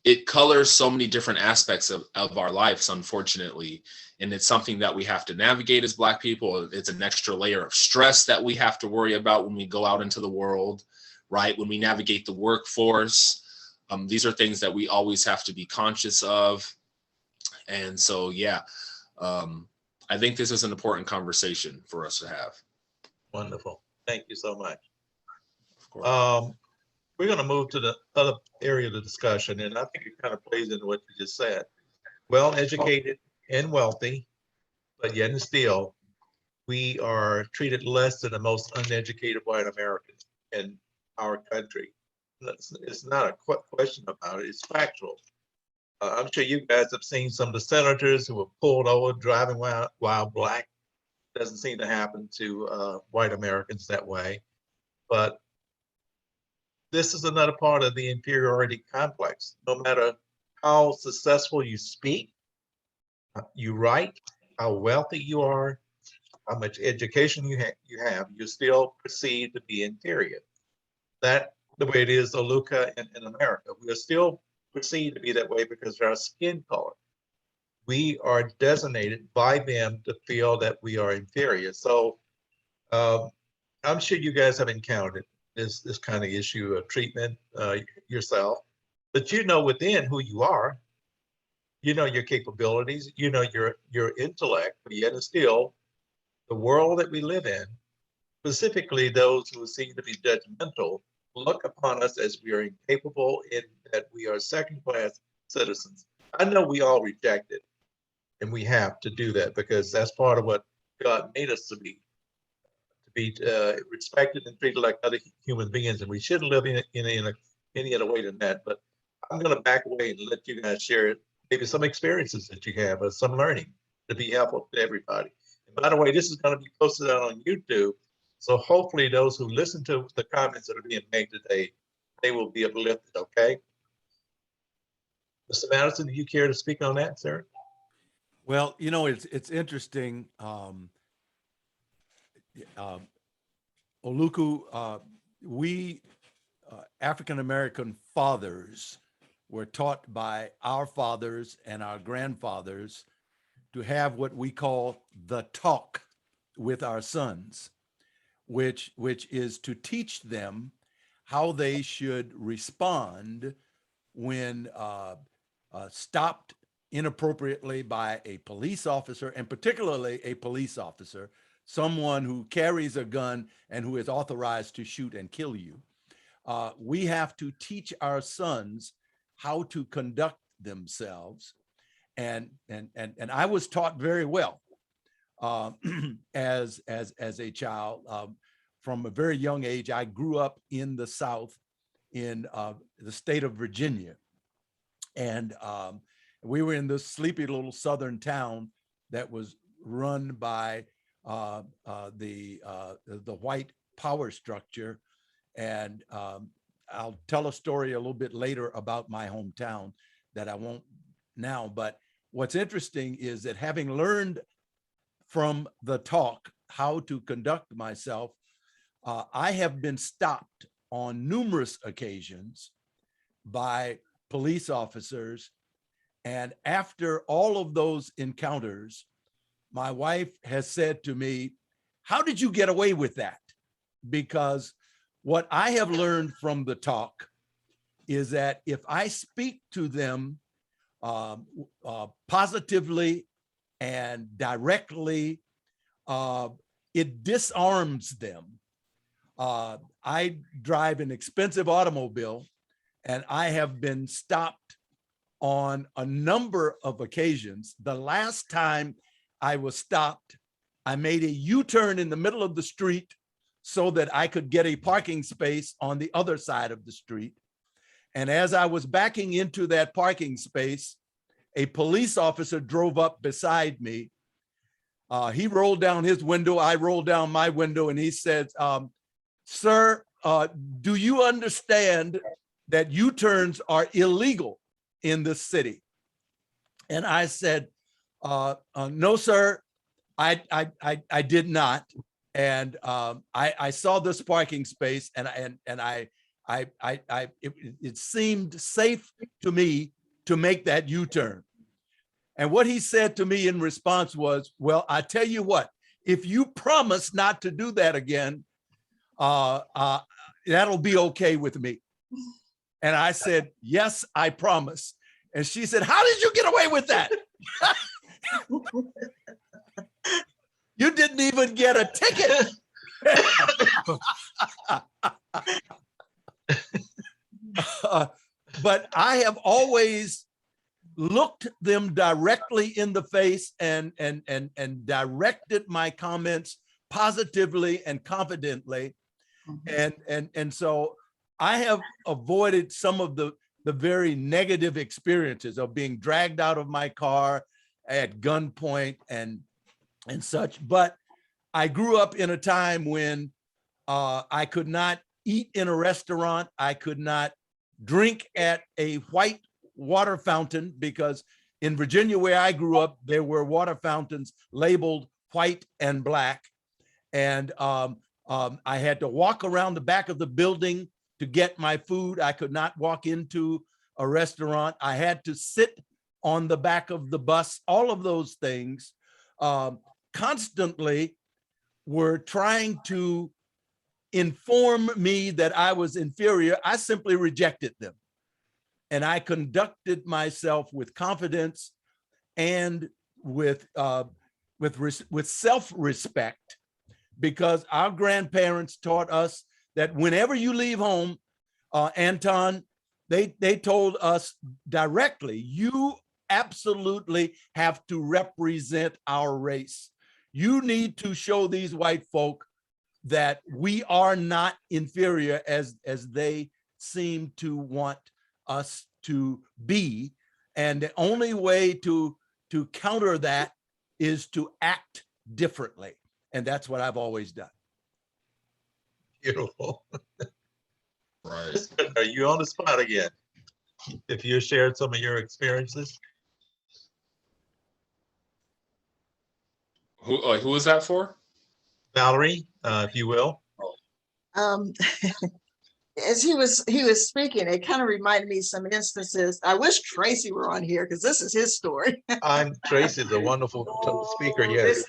it colors so many different aspects of our lives, unfortunately. And it's something that we have to navigate as Black people. It's an extra layer of stress that we have to worry about when we go out into the world, right? When we navigate the workforce, These are things that we always have to be conscious of. And so, yeah, I think this is an important conversation for us to have. Wonderful. Thank you so much. Of course. We're going to move to the other area of the discussion, and I think it kind of plays into what you just said. Well-educated and wealthy, but yet and still, we are treated less than the most uneducated white Americans in our country. It's not a question about it, it's factual. I'm sure you guys have seen some of the senators who were pulled over driving while black. Doesn't seem to happen to white Americans that way. But this is another part of the inferiority complex. No matter how successful you speak, you write, how wealthy you are, how much education you have, you're still perceived to be inferior. That the way it is, Oluka, in America. We are still perceived to be that way because of our skin color. We are designated by them to feel that we are inferior. So I'm sure you guys have encountered this kind of issue of treatment yourself, but you know within who you are, you know your capabilities, you know your intellect, but yet and still, the world that we live in, specifically those who seem to be judgmental, look upon us as we are incapable and that we are second-class citizens. I know we all reject it, and we have to do that because that's part of what God made us to be respected and treated like other human beings, and we shouldn't live in any other way than that. But I'm going to back away and let you guys share maybe some experiences that you have or some learning to be helpful to everybody. And by the way, this is going to be posted out on YouTube, so hopefully those who listen to the comments that are being made today, they will be uplifted. Okay, Mr. Madison, do you care to speak on that, sir? Well, you know, it's interesting. Oluku, we African-American fathers were taught by our fathers and our grandfathers to have what we call the talk with our sons, which is to teach them how they should respond when stopped inappropriately by a police officer, and particularly a police officer, someone who carries a gun and who is authorized to shoot and kill you. We have to teach our sons how to conduct themselves. And I was taught very well as a child. From a very young age, I grew up in the South in the state of Virginia. And we were in this sleepy little southern town that was run by the white power structure. And I'll tell a story a little bit later about my hometown that I won't now. But what's interesting is that having learned from the talk how to conduct myself, I have been stopped on numerous occasions by police officers. And after all of those encounters, my wife has said to me, "How did you get away with that?" Because what I have learned from the talk is that if I speak to them positively and directly, it disarms them. I drive an expensive automobile, and I have been stopped on a number of occasions. The last time I was stopped, I made a U-turn in the middle of the street so that I could get a parking space on the other side of the street. And as I was backing into that parking space, a police officer drove up beside me. He rolled down his window, I rolled down my window, and he said, "Sir, do you understand that U-turns are illegal in this city?" And I said, "No, sir, I did not." And I saw this parking space, and it seemed safe to me to make that U-turn. And what he said to me in response was, "Well, I tell you what, if you promise not to do that again, that'll be okay with me." And I said, yes, I promise. And she said, how did you get away with that? You didn't even get a ticket. But I have always looked them directly in the face and directed my comments positively and confidently. And so I have avoided some of the very negative experiences of being dragged out of my car at gunpoint and such. But I grew up in a time when I could not eat in a restaurant. I could not drink at a white water fountain, because in Virginia, where I grew up, there were water fountains labeled white and black. And I had to walk around the back of the building to get my food. I could not walk into a restaurant. I had to sit on the back of the bus. All of those things constantly were trying to inform me that I was inferior. I simply rejected them. And I conducted myself with confidence and with self-respect, because our grandparents taught us that whenever you leave home, Anton, they told us directly, you absolutely have to represent our race. You need to show these white folk that we are not inferior as they seem to want us to be. And the only way to counter that is to act differently. And that's what I've always done. Beautiful. Right. Are you on the spot again? If you shared some of your experiences. Who is that for? Valerie, if you will. As he was speaking, it kind of reminded me of some instances. I wish Tracy were on here, because this is his story. Tracy's a wonderful speaker, yes.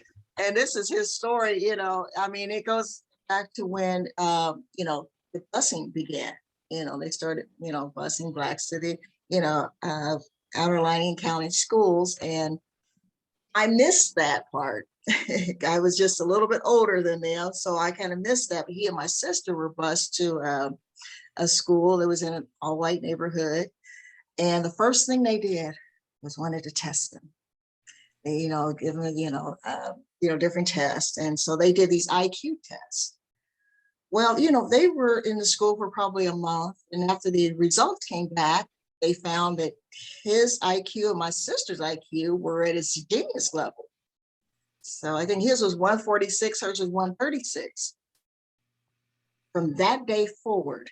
This is his story, you know. I mean, it goes back to when you know, the busing began. You know, they started, you know, busing blacks to the, you know, outer lining county schools, and I missed that part. I was just a little bit older than them, so I kind of missed that. But he and my sister were bused to a school that was in an all-white neighborhood, and the first thing they did was wanted to test them. They, you know, give them, you know, different tests, and so they did these IQ tests. Well, you know, they were in the school for probably a month, and after the results came back, they found that his IQ and my sister's IQ were at its genius level. So I think his was 146, hers was 136. From that day forward,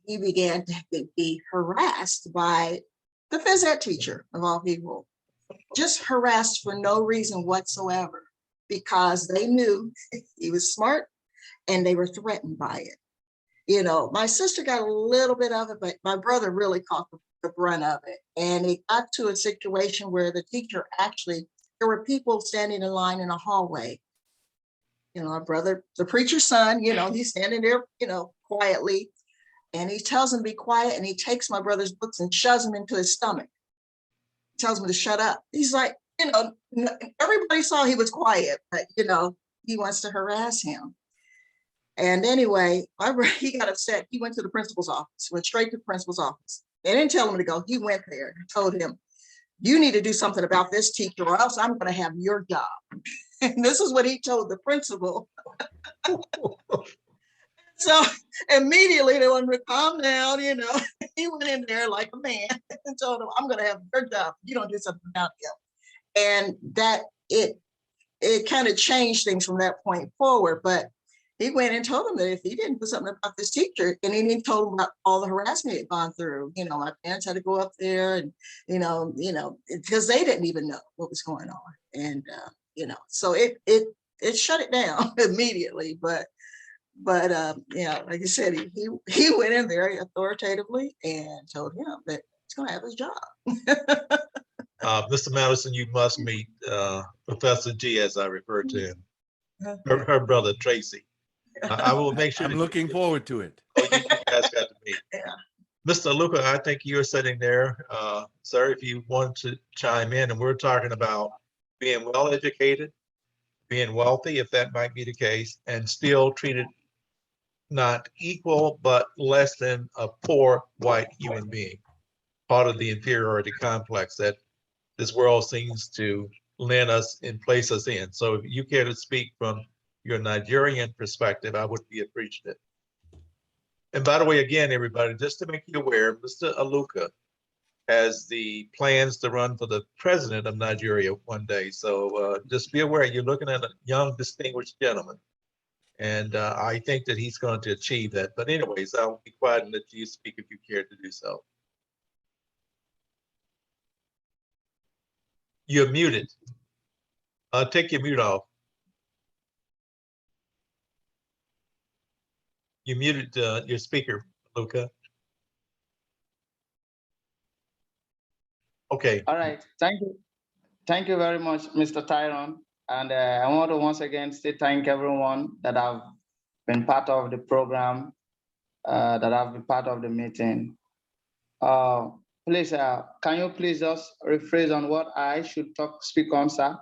he began to be harassed by the phys ed teacher of all people, just harassed for no reason whatsoever, because they knew he was smart and they were threatened by it. You know, my sister got a little bit of it, but my brother really caught the brunt of it. And it got to a situation where the teacher actually, there were people standing in line in a hallway. You know, our brother, the preacher's son, you know, he's standing there, you know, quietly, and he tells him to be quiet, and he takes my brother's books and shoves them into his stomach. Tells him to shut up. He's like, you know, everybody saw he was quiet, but, you know, he wants to harass him. And anyway, he got upset. He went to the principal's office, went straight to the principal's office. They didn't tell him to go. He went there and told him, you need to do something about this teacher, or else I'm going to have your job. And this is what he told the principal. So immediately they wanted to calm down, you know. He went in there like a man and told him, I'm going to have your job. You don't do something about him. And that it kind of changed things from that point forward. But he went and told him that if he didn't do something about this teacher, and he told him about all the harassment he had gone through. You know, my parents had to go up there, and you know, because they didn't even know what was going on. And you know, so it shut it down immediately. But yeah, like you said, he went in very authoritatively and told him that he's going to have his job. Mr. Madison, you must meet Professor G, as I refer to him. Her brother Tracy. I will make sure. I'm looking forward to it. Oh, you guys got to meet. Yeah. Mr. Luca, I think you're sitting there, sir, if you want to chime in, and we're talking about being well-educated, being wealthy, if that might be the case, and still treated not equal, but less than a poor white human being, part of the inferiority complex that this world seems to land us and place us in. So if you care to speak from your Nigerian perspective, I would be appreciative. And by the way, again, everybody, just to make you aware, Mr. Aluka has the plans to run for the president of Nigeria one day. So just be aware, you're looking at a young, distinguished gentleman. And I think that he's going to achieve that. But anyways, I'll be quiet and let you speak if you care to do so. You're muted. Take your mute off. You muted your speaker, Luca. Okay. All right. Thank you. Thank you very much, Mr. Tyrone. And I want to once again say thank everyone that have been part of the program, that have been part of the meeting. Please, can you please just rephrase on what I should speak on, sir?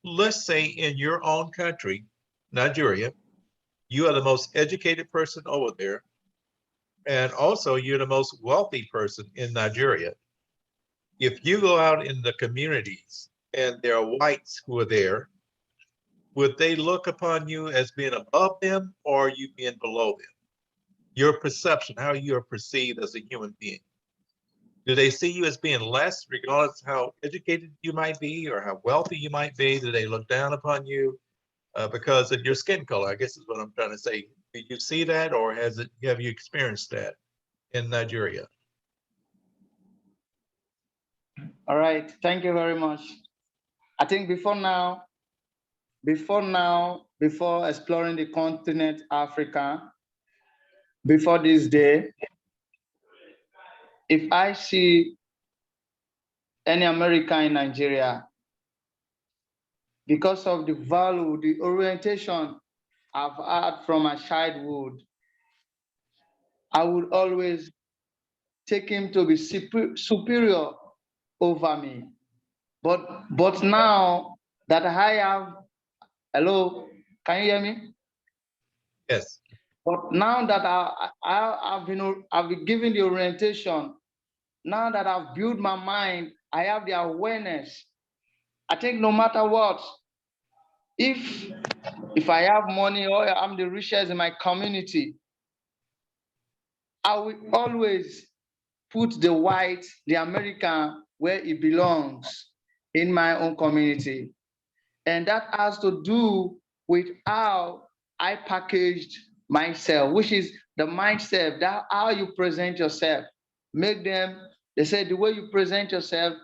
Let's say in your own country, Nigeria, you are the most educated person over there. And also you're the most wealthy person in Nigeria. If you go out in the communities and there are whites who are there, would they look upon you as being above them or you being below them? Your perception, how you are perceived as a human being. Do they see you as being less, regardless of how educated you might be or how wealthy you might be? Do they look down upon you because of your skin color? I guess is what I'm trying to say. Do you see that, or have you experienced that in Nigeria? All right, thank you very much. I think before exploring the continent Africa, before this day, if I see any American in Nigeria, because of the value, the orientation I've had from my childhood, I would always take him to be superior over me. But now that I have, hello, can you hear me? Yes. But now that I've been given the orientation, now that I've built my mind, I have the awareness. I think no matter what, if I have money or I'm the richest in my community, I will always put the white, the American, where it belongs in my own community. And that has to do with how I packaged myself, which is the mindset, that how you present yourself. Make them, they say the way you present yourself,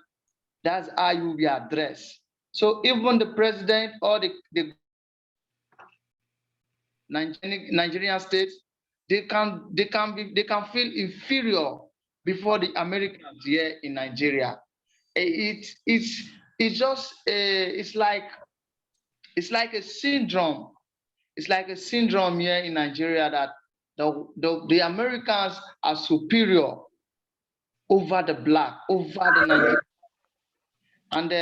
that's how you will be addressed. So even the president or the Nigerian state, they can feel inferior before the Americans here in Nigeria. It's just it's like a syndrome. It's like a syndrome here in Nigeria that the Americans are superior over the black, over the Nigerian. And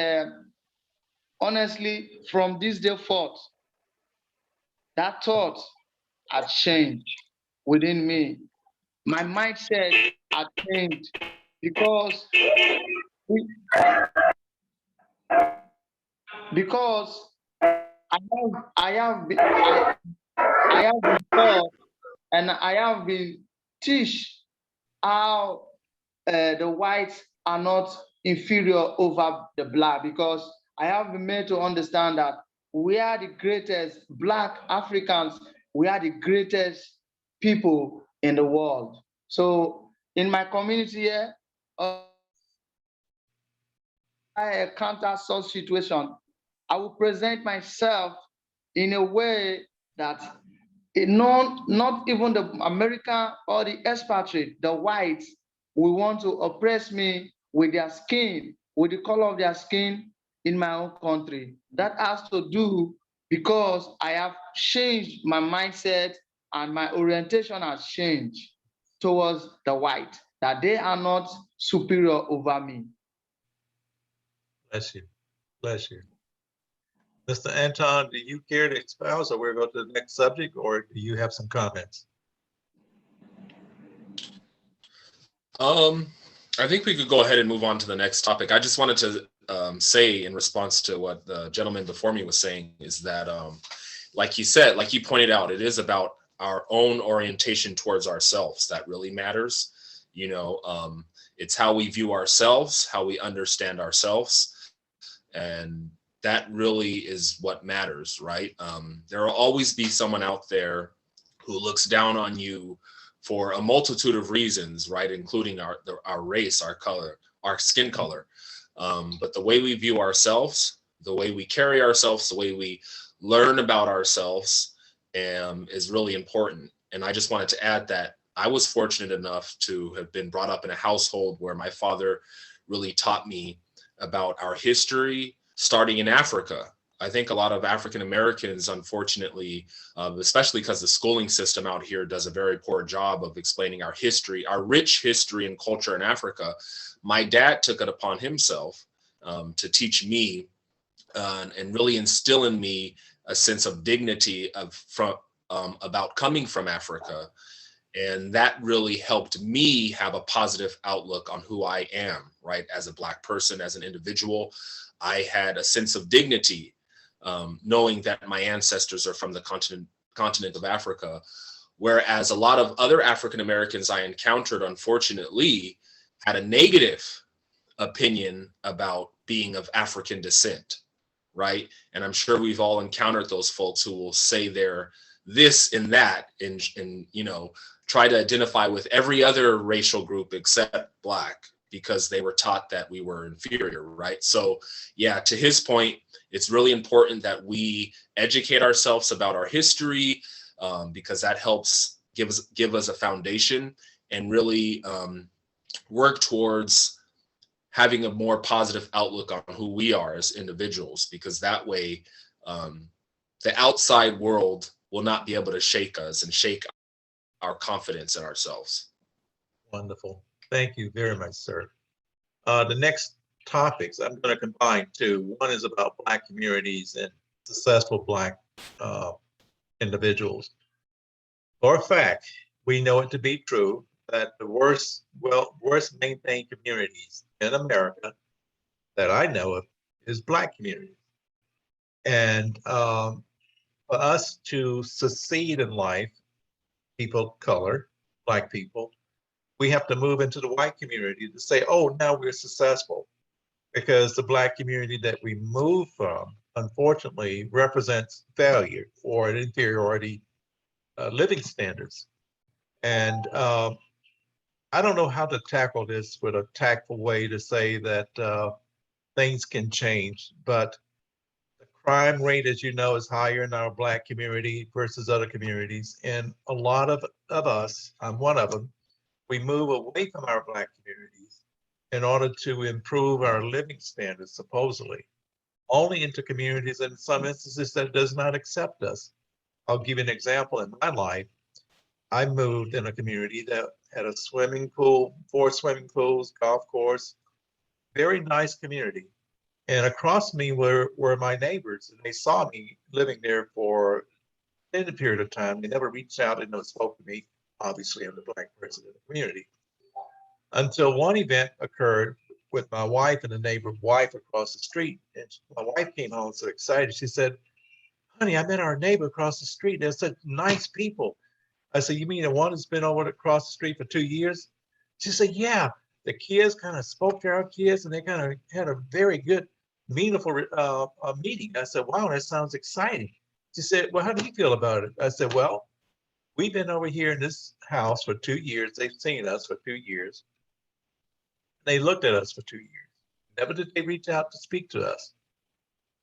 honestly, from this day forth, that thought had changed within me. My mindset had changed because I have been taught and I have been teach how the whites are not inferior over the black, because I have been made to understand that we are the greatest, black Africans, we are the greatest people in the world. So in my community here, I encounter such situation, I will present myself in a way that not even the American or the expatriate, the whites, will want to oppress me with their skin, with the color of their skin in my own country. That has to do because I have changed my mindset and my orientation has changed towards the white, that they are not superior over me. Bless you. Bless you. Mr. Anton, do you care to espouse, or we'll go to the next subject, or do you have some comments? I think we could go ahead and move on to the next topic. I just wanted to say, in response to what the gentleman before me was saying, is that like you said, like you pointed out, it is about our own orientation towards ourselves that really matters. You know, it's how we view ourselves, how we understand ourselves, and that really is what matters, right? There will always be someone out there who looks down on you for a multitude of reasons, right? Including our race, our color, our skin color. But the way we view ourselves, the way we carry ourselves, the way we learn about ourselves is really important. And I just wanted to add that I was fortunate enough to have been brought up in a household where my father really taught me about our history, starting in Africa. I think a lot of African Americans, unfortunately, especially because the schooling system out here does a very poor job of explaining our history, our rich history and culture in Africa. My dad took it upon himself to teach me and really instill in me a sense of dignity about coming from Africa. And that really helped me have a positive outlook on who I am, right? As a Black person, as an individual, I had a sense of dignity, knowing that my ancestors are from the continent of Africa. Whereas a lot of other African Americans I encountered, unfortunately, had a negative opinion about being of African descent, right? And I'm sure we've all encountered those folks who will say they're this and that, and you know, try to identify with every other racial group except Black, because they were taught that we were inferior, right? So yeah, to his point, it's really important that we educate ourselves about our history, because that helps give us a foundation, and really work towards having a more positive outlook on who we are as individuals, because that way the outside world will not be able to shake us and shake our confidence in ourselves. Wonderful. Thank you very much, sir. The next topics, I'm going to combine two. One is about Black communities and successful Black individuals. For a fact, we know it to be true that the worst maintained communities in America that I know of is Black communities. And for us to succeed in life, people of color, Black people, we have to move into the white community to say, oh, now we're successful. Because the Black community that we move from, unfortunately, represents failure or an inferiority living standards. And I don't know how to tackle this with a tactful way to say that things can change, but the crime rate, as you know, is higher in our Black community versus other communities. And a lot of us, I'm one of them, we move away from our Black communities in order to improve our living standards, supposedly, only into communities in some instances that does not accept us. I'll give you an example. In my life, I moved in a community that had a swimming pool, 4 swimming pools, golf course, very nice community. And across me were my neighbors, and they saw me living there for an extended period of time. They never reached out and never spoke to me. Obviously, I'm the Black person in the community. Until one event occurred with my wife and a neighbor's wife across the street. And my wife came home so excited. She said, honey, I met our neighbor across the street. They're such nice people. I said, you mean the one who's been over across the street for 2 years? She said, yeah, the kids kind of spoke to our kids and they kind of had a very good, meaningful meeting. I said, wow, that sounds exciting. She said, well, how do you feel about it? I said, well, we've been over here in this house for 2 years. They've seen us for 2 years. They looked at us for 2 years. Never did they reach out to speak to us.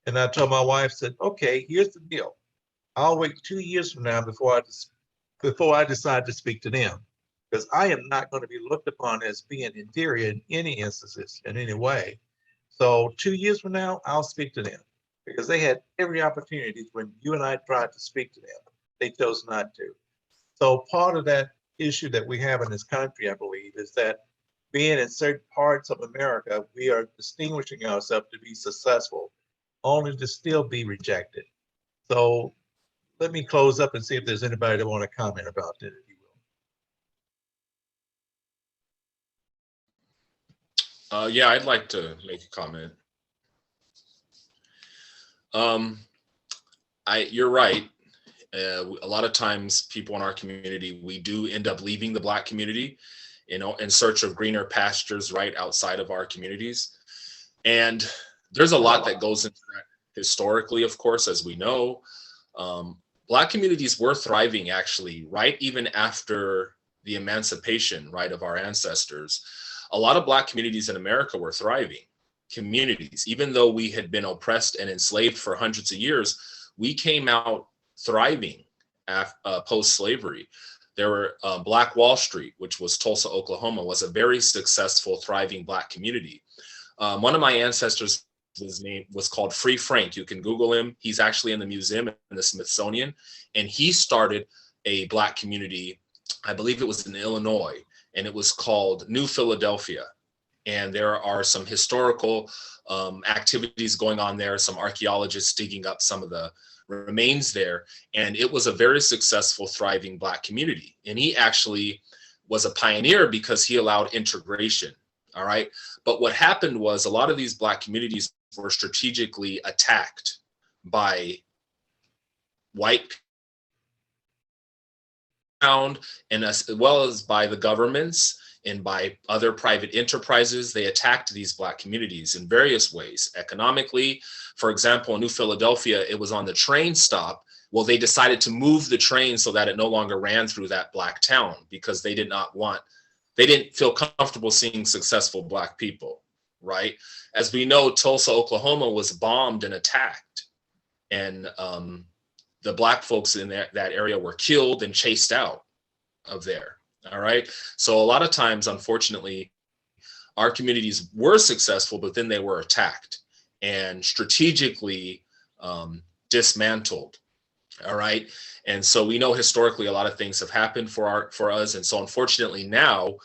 And I told my wife, said, okay, here's the deal. I'll wait 2 years from now before I decide to speak to them, because I am not going to be looked upon as being inferior in any instances, in any way. So 2 years from now, I'll speak to them, because they had every opportunity when you and I tried to speak to them. They chose not to. So part of that issue that we have in this country, I believe, is that being in certain parts of America, we are distinguishing ourselves to be successful, only to still be rejected. So let me close up and see if there's anybody that want to comment about that, if you will. Yeah, I'd like to make a comment. You're right. A lot of times people in our community, we do end up leaving the Black community, in search of greener pastures right outside of our communities. And there's a lot that goes into that historically, of course, as we know. Black communities were thriving actually, right even after the emancipation, right, of our ancestors. A lot of Black communities in America were thriving communities. Even though we had been oppressed and enslaved for hundreds of years, we came out thriving post-slavery. There were Black Wall Street, which was Tulsa, Oklahoma, was a very successful, thriving Black community. One of my ancestors, his name was called Free Frank. You can Google him. He's actually in the museum in the Smithsonian, and he started a Black community, I believe it was in Illinois, and it was called New Philadelphia. And there are some historical activities going on there, some archaeologists digging up some of the remains there. And it was a very successful, thriving Black community. And he actually was a pioneer because he allowed integration. All right. But what happened was a lot of these Black communities were strategically attacked by white and as well as by the governments and by other private enterprises. They attacked these Black communities in various ways. Economically, for example, in New Philadelphia, it was on the train stop. Well, they decided to move the train so that it no longer ran through that Black town because they didn't feel comfortable seeing successful Black people, right? As we know, Tulsa, Oklahoma was bombed and attacked. And the Black folks in that area were killed and chased out of there. All right. So a lot of times, unfortunately, our communities were successful, but then they were attacked and strategically dismantled. All right. And so we know historically a lot of things have happened for us. And so unfortunately now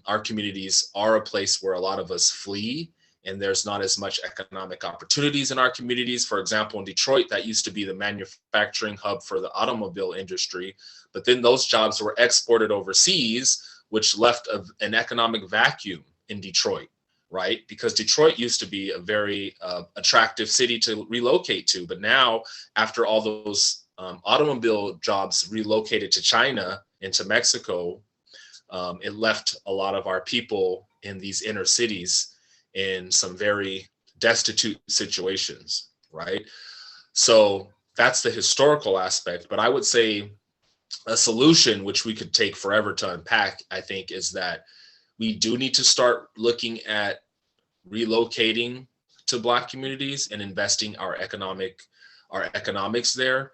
our communities are a place where a lot of us flee, and there's not as much economic opportunities in our communities. For example, in Detroit, that used to be the manufacturing hub for the automobile industry. But then those jobs were exported overseas, which left an economic vacuum in Detroit, right? Because Detroit used to be a very attractive city to relocate to. But now, after all those automobile jobs relocated to China, into Mexico, it left a lot of our people in these inner cities in some very destitute situations, right? So that's the historical aspect. But I would say a solution, which we could take forever to unpack, I think, is that we do need to start looking at relocating to Black communities and investing our economics there.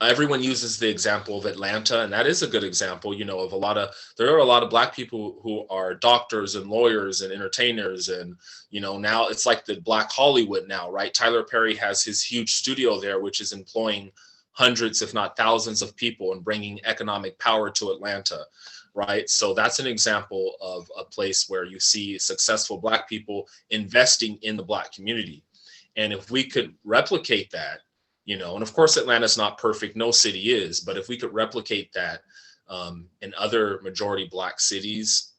Everyone uses the example of Atlanta, and that is a good example, of there are a lot of Black people who are doctors and lawyers and entertainers. And, now it's like the Black Hollywood now, right? Tyler Perry has his huge studio there, which is employing hundreds, if not thousands of people and bringing economic power to Atlanta, right? So that's an example of a place where you see successful Black people investing in the Black community. And if we could replicate that, and of course, Atlanta's not perfect, no city is, but if we could replicate that in other majority Black cities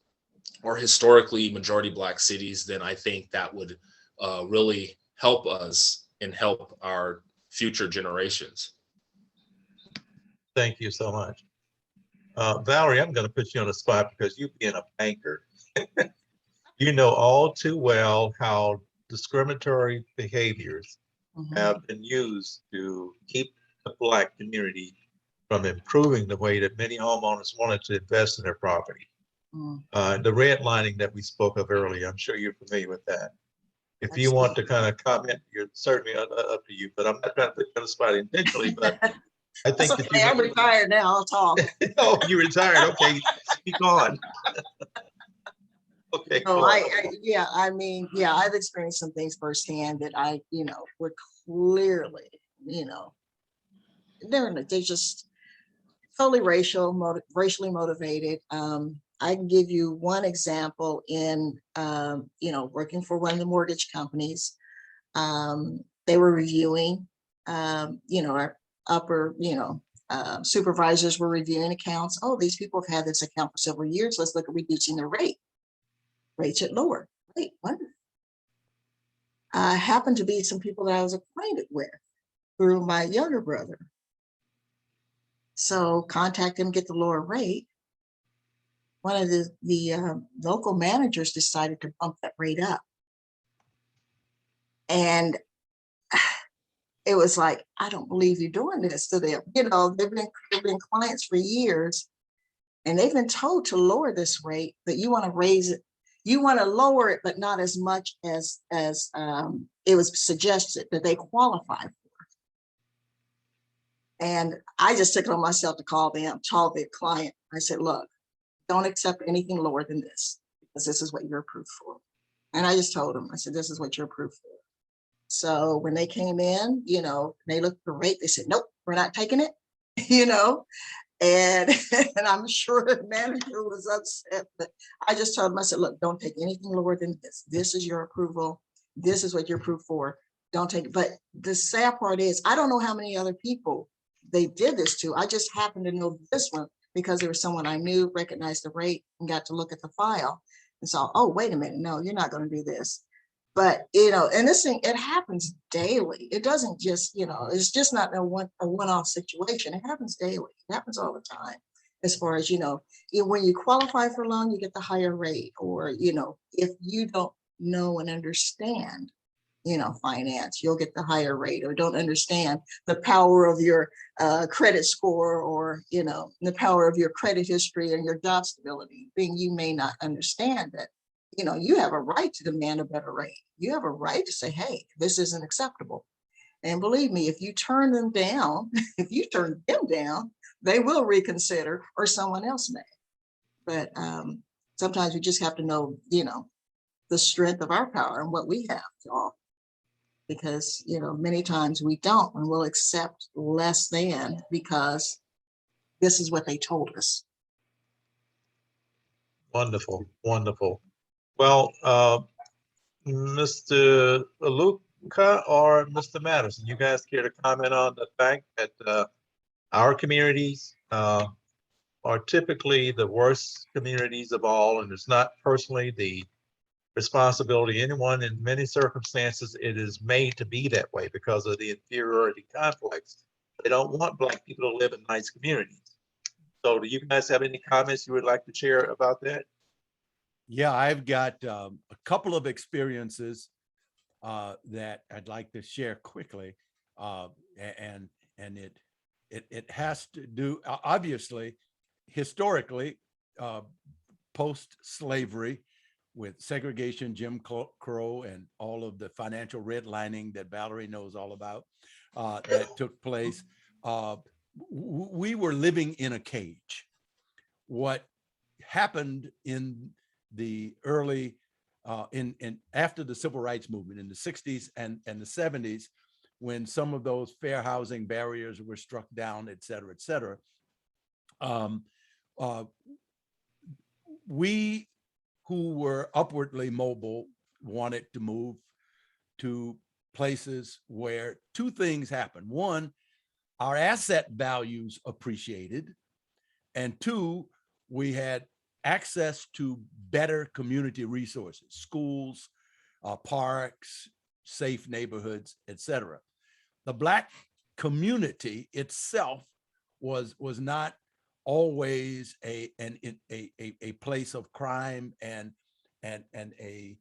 or historically majority Black cities, then I think that would really help us and help our future generations. Thank you so much. Valerie, I'm going to put you on the spot because you being a banker, you know all too well how discriminatory behaviors have been used to keep the Black community from improving the way that many homeowners wanted to invest in their property. The redlining that we spoke of earlier, I'm sure you're familiar with that. If you want to kind of comment, you're certainly up to you, but I'm not trying to put you on the spot intentionally, but I think That's okay. I'm retired now. I'll talk. Oh, you're retired. Okay, speak on. Okay. No, I've experienced some things firsthand that were clearly, they just totally racially motivated. I can give you one example in, working for one of the mortgage companies. They were reviewing, our upper, supervisors were reviewing accounts. Oh, these people have had this account for several years. Let's look at reducing the rate. Rates should lower. Wait, what? Happened to be some people that I was acquainted with through my younger brother. So contact him, get the lower rate. One of the local managers decided to bump that rate up. And it was like, I don't believe you're doing this to them. They've been clients for years, and they've been told to lower this rate, but you want to raise it. You want to lower it, but not as much as it was suggested that they qualify for. And I just took it on myself to call the client. I said, look, don't accept anything lower than this, because this is what you're approved for. And I just told them, I said, this is what you're approved for. So when they came in, they looked at the rate, they said, nope, we're not taking it, and I'm sure the manager was upset, but I just told him, I said, look, don't take anything lower than this. This is your approval. This is what you're approved for. Don't take it. But the sad part is, I don't know how many other people they did this to. I just happened to know this one because there was someone I knew, recognized the rate, and got to look at the file and saw, oh, wait a minute, no, you're not going to do this. But, and this thing, it happens daily. It doesn't just, it's just not a one-off situation. It happens daily. It happens all the time. As far as, when you qualify for a loan, you get the higher rate. Or, if you don't know and understand, finance, you'll get the higher rate, or don't understand the power of your credit score, or, the power of your credit history and your job stability. You may not understand that. You have a right to demand a better rate. You have a right to say, hey, this isn't acceptable. And believe me, if you turn them down, they will reconsider, or someone else may. But sometimes we just have to know, the strength of our power and what we have to offer. Because, many times we don't, and we'll accept less than because this is what they told us. Wonderful, wonderful. Well, Mr. Luca or Mr. Madison, you guys care to comment on the fact that our communities are typically the worst communities of all, and it's not personally the responsibility of anyone. In many circumstances, it is made to be that way because of the inferiority complex. They don't want Black people to live in nice communities. So do you guys have any comments you would like to share about that? Yeah, I've got a couple of experiences that I'd like to share quickly, and it has to do, obviously, historically, post-slavery, with segregation, Jim Crow, and all of the financial redlining that Valerie knows all about that took place. We were living in a cage. What happened in the early, after the civil rights movement in the 60s and the 70s, when some of those fair housing barriers were struck down, et cetera, we who were upwardly mobile wanted to move to places where two things happened. One, our asset values appreciated, and two, we had access to better community resources, schools, parks, safe neighborhoods, etc. The Black community itself was not always a place of crime and a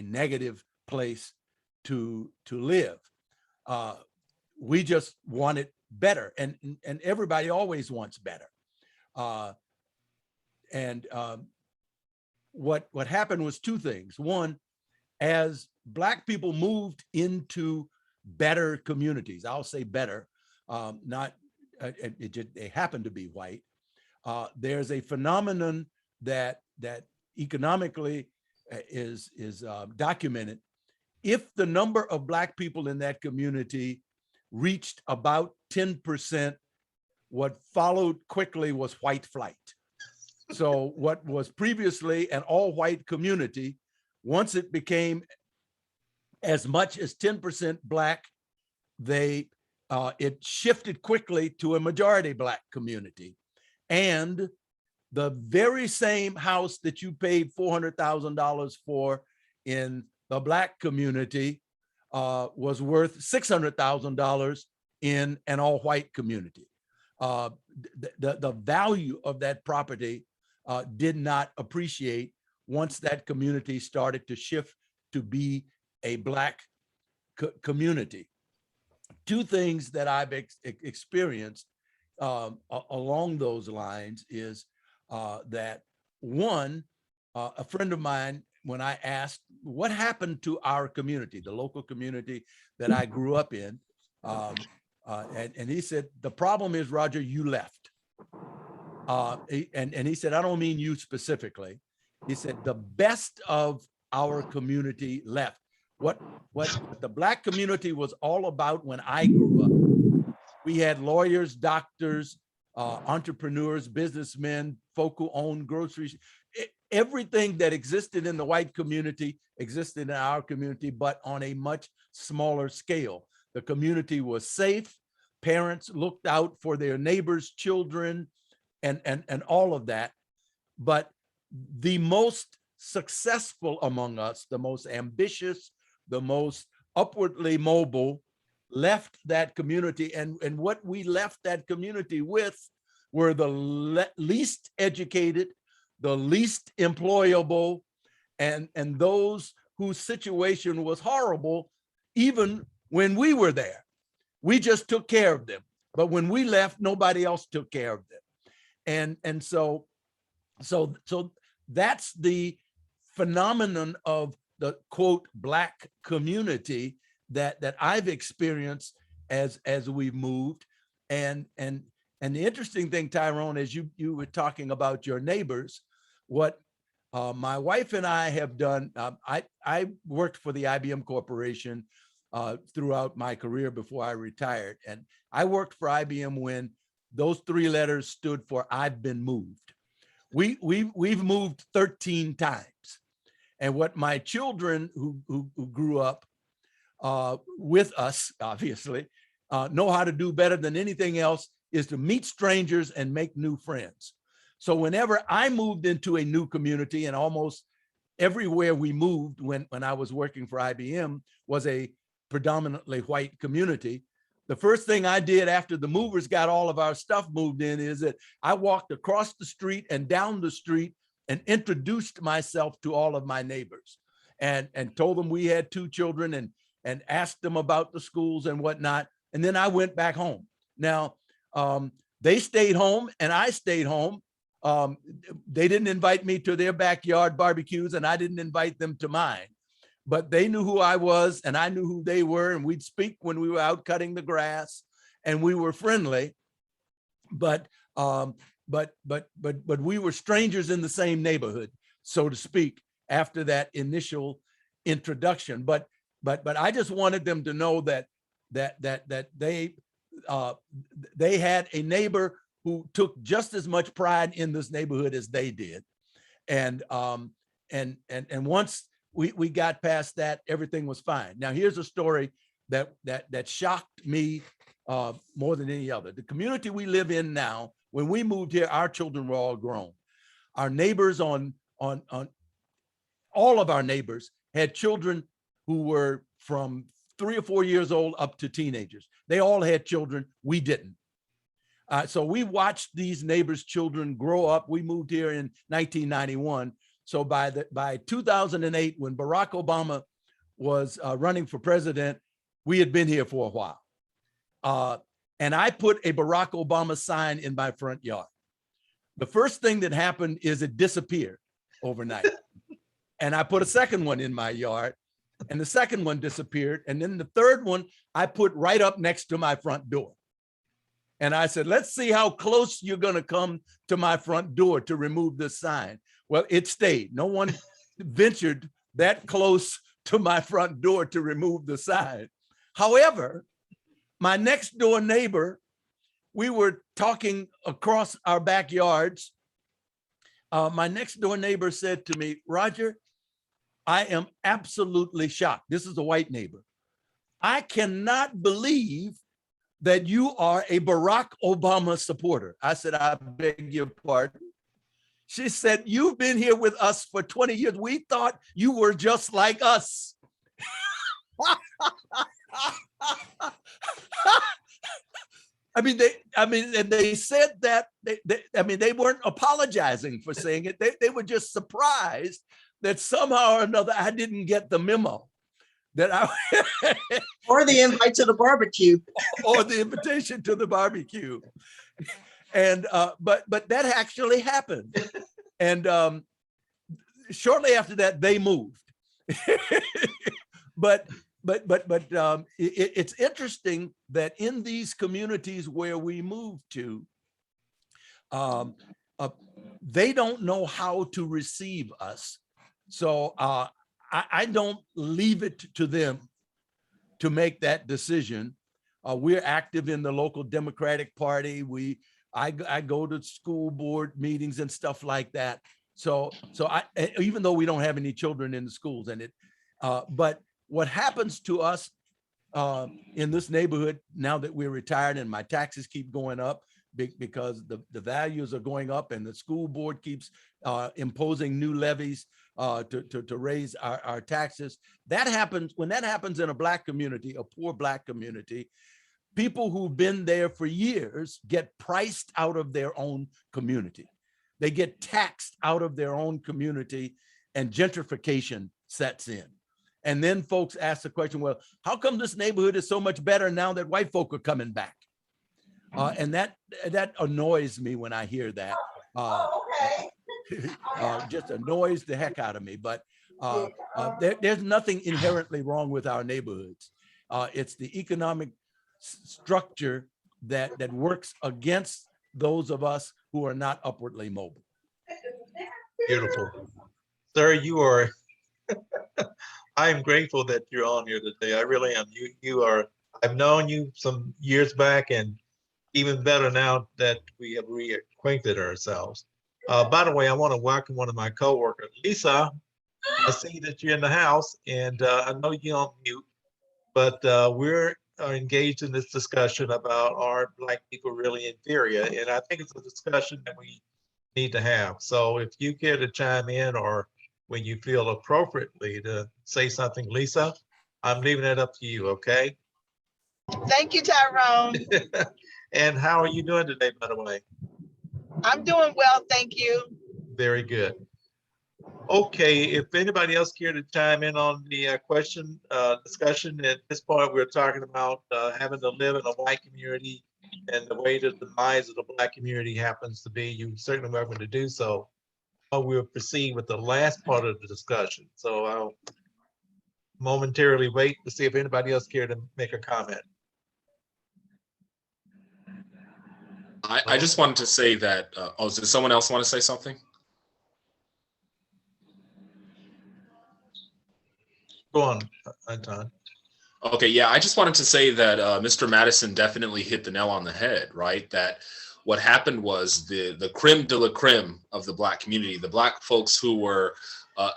negative place to live. We just wanted better, and everybody always wants better. What happened was two things. One, as Black people moved into better communities, I'll say better, not they happen to be white. There's a phenomenon that economically is documented. If the number of Black people in that community reached about 10% what followed quickly was white flight. So what was previously an all-white community, once it became as much as 10% Black, it shifted quickly to a majority Black community. And the very same house that you paid $400,000 for in the Black community was worth $600,000 in an all-white community. The value of that property did not appreciate once that community started to shift to be a Black community. Two things that I've experienced along those lines is that one, a friend of mine, when I asked what happened to our community, the local community that I grew up in, and he said, the problem is, Roger, you left. And he said, I don't mean you specifically. He said, the best of our community left. What the Black community was all about when I grew up, we had lawyers, doctors, entrepreneurs, businessmen, folk who owned groceries. Everything that existed in the white community existed in our community, but on a much smaller scale. The community was safe. Parents looked out for their neighbors' children and all of that. But the most successful among us, the most ambitious, the most upwardly mobile, left that community. And what we left that community with were the least educated, the least employable, and those whose situation was horrible, even when we were there. We just took care of them. But when we left, nobody else took care of them. And so that's the phenomenon of the quote Black community that I've experienced as we've moved. And the interesting thing, Tyrone, as you were talking about your neighbors, what my wife and I have done, I worked for the IBM Corporation throughout my career before I retired. And I worked for IBM when those three letters stood for I've been moved. We've moved 13 times. And what my children who grew up with us, obviously, know how to do better than anything else is to meet strangers and make new friends. So whenever I moved into a new community, and almost everywhere we moved when I was working for IBM was a predominantly white community, the first thing I did after the movers got all of our stuff moved in is that I walked across the street and down the street and introduced myself to all of my neighbors and told them we had 2 children and asked them about the schools and whatnot. And then I went back home. Now, they stayed home and I stayed home. They didn't invite me to their backyard barbecues and I didn't invite them to mine, but they knew who I was and I knew who they were, and we'd speak when we were out cutting the grass and we were friendly, but we were strangers in the same neighborhood, so to speak, after that initial introduction. But I just wanted them to know that they had a neighbor who took just as much pride in this neighborhood as they did. And once we got past that, everything was fine. Now, here's a story that shocked me more than any other. The community we live in now, when we moved here, our children were all grown. Our neighbors on all of our neighbors had children who were from 3 or 4 years old up to teenagers. They all had children. We didn't. So we watched these neighbors' children grow up. We moved here in 1991. So by 2008, when Barack Obama was running for president, we had been here for a while. And I put a Barack Obama sign in my front yard. The first thing that happened is it disappeared overnight. And I put a second one in my yard, and the second one disappeared. And then the third one I put right up next to my front door. And I said, let's see how close you're going to come to my front door to remove this sign. Well, it stayed. No one ventured that close to my front door to remove the sign. However, my next door neighbor we were talking across our backyards. My next door neighbor said to me, Roger, I am absolutely shocked. This is a white neighbor. I cannot believe that you are a Barack Obama supporter. I said, I beg your pardon. She said, you've been here with us for 20 years. We thought you were just like us. And they said that, they weren't apologizing for saying it. They were just surprised that somehow or another, I didn't get the memo that Or the invite to the barbecue. or the invitation to the barbecue. And, but that actually happened. And shortly after that, they moved. But it's interesting that in these communities where we move to, they don't know how to receive us. So I don't leave it to them to make that decision. We're active in the local Democratic Party. I go to school board meetings and stuff like that. So even though we don't have any children in the schools, but what happens to us in this neighborhood now that we're retired and my taxes keep going up because the values are going up and the school board keeps imposing new levies to raise our taxes. When that happens in a Black community, a poor Black community, people who've been there for years get priced out of their own community. They get taxed out of their own community and gentrification sets in. And then folks ask the question, well, how come this neighborhood is so much better now that white folk are coming back? And that annoys me when I hear that. Just annoys the heck out of me. But there's nothing inherently wrong with our neighborhoods. It's the economic structure that works against those of us who are not upwardly mobile. Beautiful. Sir, you are, I am grateful that you're on here today. I really am. You are, I've known you some years back, and even better now that we have reacquainted ourselves. By the way, I want to welcome one of my coworkers, Lisa. I see that you're in the house, and I know you're on mute, but we're engaged in this discussion about, are Black people really inferior? And I think it's a discussion that we need to have. So if you care to chime in, or when you feel appropriately to say something, Lisa, I'm leaving it up to you, okay? Thank you, Tyrone. And how are you doing today, by the way? I'm doing well, thank you. Very good. Okay, if anybody else care to chime in on the discussion, at this point, we're talking about having to live in a white community and the way the demise of the Black community happens to be. You certainly welcome to do so. We'll proceed with the last part of the discussion. So I'll momentarily wait to see if anybody else care to make a comment. I just wanted to say that, does someone else want to say something? Go on, Anton. Okay, yeah, I just wanted to say that Mr. Madison definitely hit the nail on the head, right? That what happened was the creme de la creme of the Black community, the Black folks who were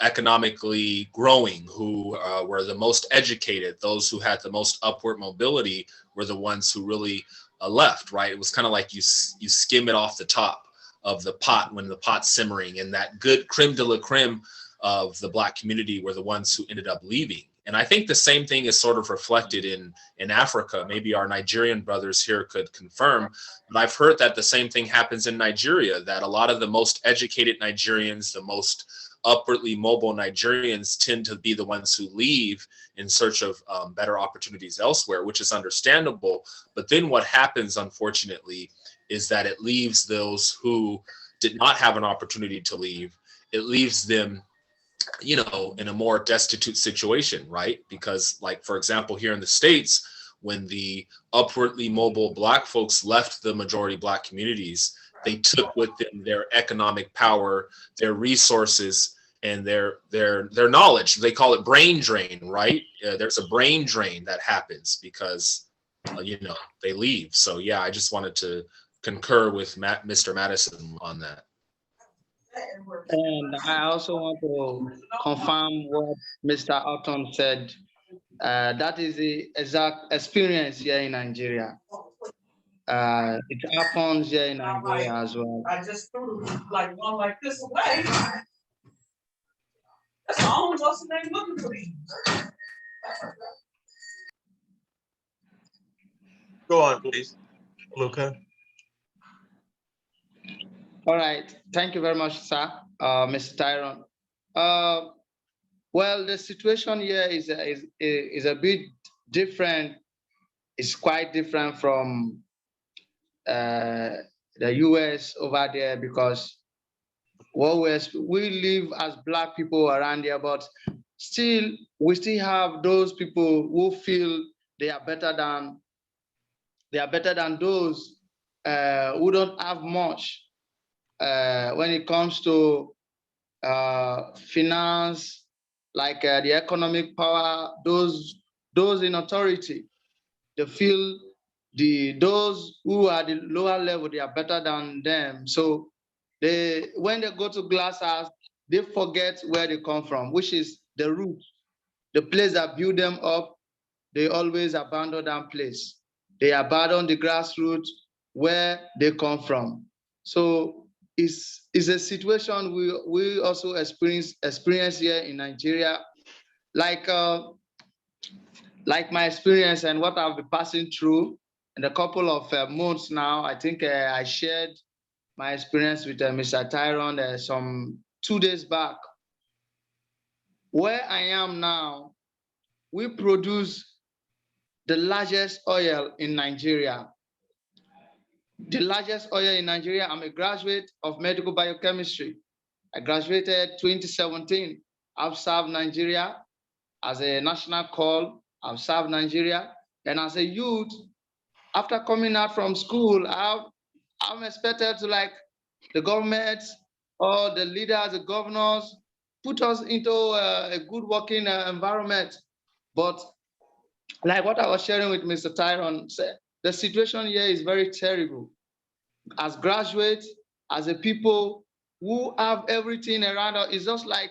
economically growing, who were the most educated, those who had the most upward mobility, were the ones who really left, right? It was kind of like you skim it off the top of the pot when the pot's simmering, and that good creme de la creme of the Black community were the ones who ended up leaving. And I think the same thing is sort of reflected in Africa. Maybe our Nigerian brothers here could confirm, but I've heard that the same thing happens in Nigeria, that a lot of the most educated Nigerians, the most upwardly mobile Nigerians tend to be the ones who leave in search of better opportunities elsewhere, which is understandable. But then what happens, unfortunately, is that it leaves those who did not have an opportunity to leave, it leaves them, you know, in a more destitute situation, right? Because, like, for example, here in the States, when the upwardly mobile Black folks left the majority Black communities, they took with them their economic power, their resources, and their knowledge. They call it brain drain, right? There's a brain drain that happens because they leave. So yeah, I just wanted to concur with Mr. Madison on that. And I also want to confirm what Mr. Autumn said. That is the exact experience here in Nigeria. It happens here in Nigeria as well. I just threw like one like this away. That's all what's the name looking for these. Go on, please, Luca. All right. Thank you very much, sir, Mr. Tyrone. Well, the situation here is a bit different. It's quite different from the US over there, because we live as Black people around here, but we still have those people who feel they are better than those who don't have much when it comes to finance, like the economic power. Those in authority, they feel those who are the lower level, they are better than them. So when they go to glass house, they forget where they come from, which is the root, the place that built them up. They always abandon that place. They abandon the grassroots where they come from. So it's a situation we also experience here in Nigeria, like my experience and what I've been passing through in a couple of months now. I think I shared my experience with Mr. Tyrone some 2 days back. Where I am now, we produce the largest oil in Nigeria. The largest oil in Nigeria. I'm a graduate of medical biochemistry. I graduated 2017. I've served Nigeria as a national call. I've served Nigeria. And as a youth, after coming out from school, I'm expected to, like, the government or the leaders, the governors, put us into a good working environment. But like what I was sharing with Mr. Tyrone, the situation here is very terrible. As graduates, as a people who have everything around us, it's just like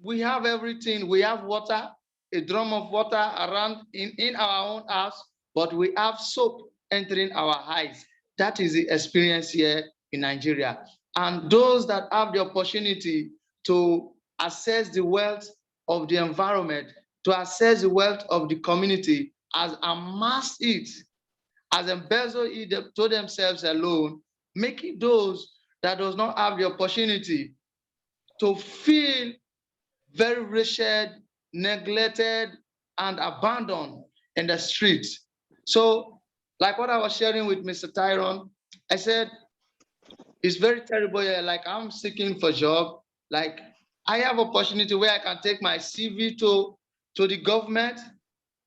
we have everything. We have water, a drum of water around in our own house, but we have soap entering our eyes. That is the experience here in Nigeria. And those that have the opportunity to assess the wealth of the environment, to assess the wealth of the community, has amassed it, has embezzled it to themselves alone, making those that does not have the opportunity to feel very wretched, neglected, and abandoned in the streets. So, like what I was sharing with Mr. Tyrone, I said, it's very terrible here. Like, I'm seeking for a job. Like, I have opportunity where I can take my CV to the government,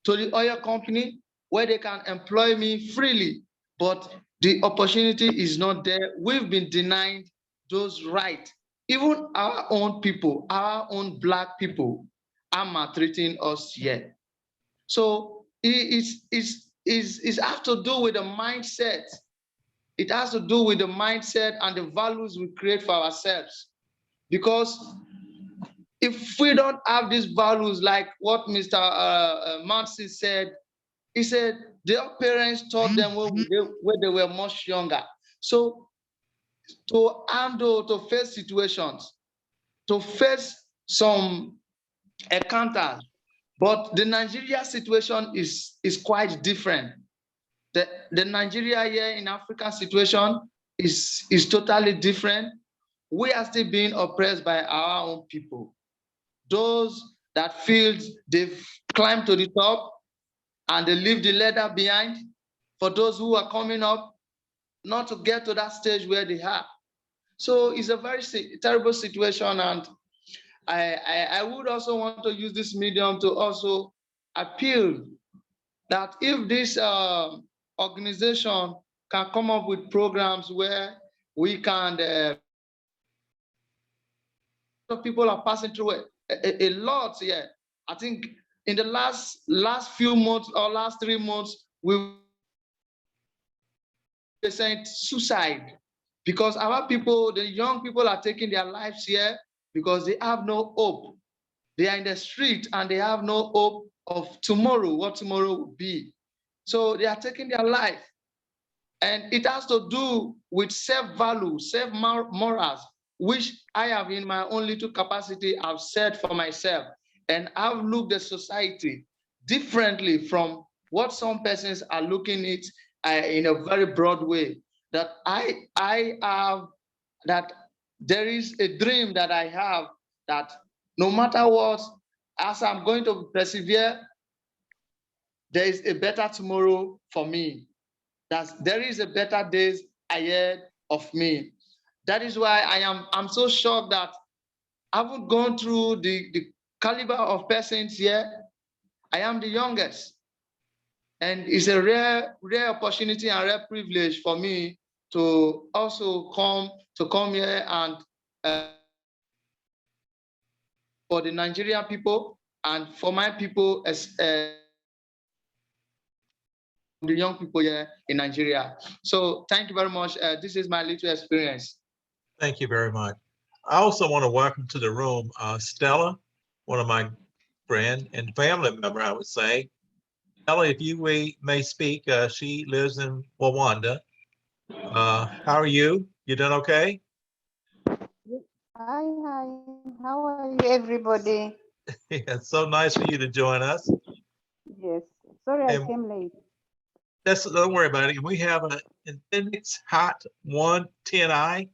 to the oil company, where they can employ me freely. But the opportunity is not there. We've been denied those rights. Even our own people, our own Black people, are maltreating us here. So it has to do with the mindset. It has to do with the mindset and the values we create for ourselves. Because if we don't have these values, like what Mr. Mansi said, he said their parents taught them when they were much younger. So to handle, to face situations, to face some encounters, but the Nigeria situation is quite different. The Nigeria here in African situation is totally different. We are still being oppressed by our own people. Those that feel they've climbed to the top and they leave the ladder behind, for those who are coming up, not to get to that stage where they are. So it's a very terrible situation, and I would also want to use this medium to also appeal that if this organization can come up with programs where we can, people are passing through a lot here. I think in the last few months or last 3 months, we percent suicide because our people, the young people are taking their lives here because they have no hope. They are in the street and they have no hope of tomorrow, what tomorrow will be. So they are taking their life. And it has to do with self-value, self-morals, which I have in my own little capacity, I've said for myself. And I've looked at society differently from what some persons are looking at in a very broad way. That I have, that there is a dream that I have that no matter what, as I'm going to persevere, there is a better tomorrow for me. That there is a better days ahead of me. That is why I'm so shocked that I haven't gone through the caliber of persons here. I am the youngest. And it's a rare opportunity and rare privilege for me to also come here and for the Nigerian people and for my people as the young people here in Nigeria. So thank you very much. This is my little experience. Thank you very much. I also want to welcome to the room Stella, one of my friend and family member, I would say. Stella, if you may speak, she lives in Rwanda. How are you? You doing okay? Hi, hi. How are you, everybody? It's so nice for you to join us. Yes. Sorry, I And came late. don't worry about it. We have an Infinix Hot 110i.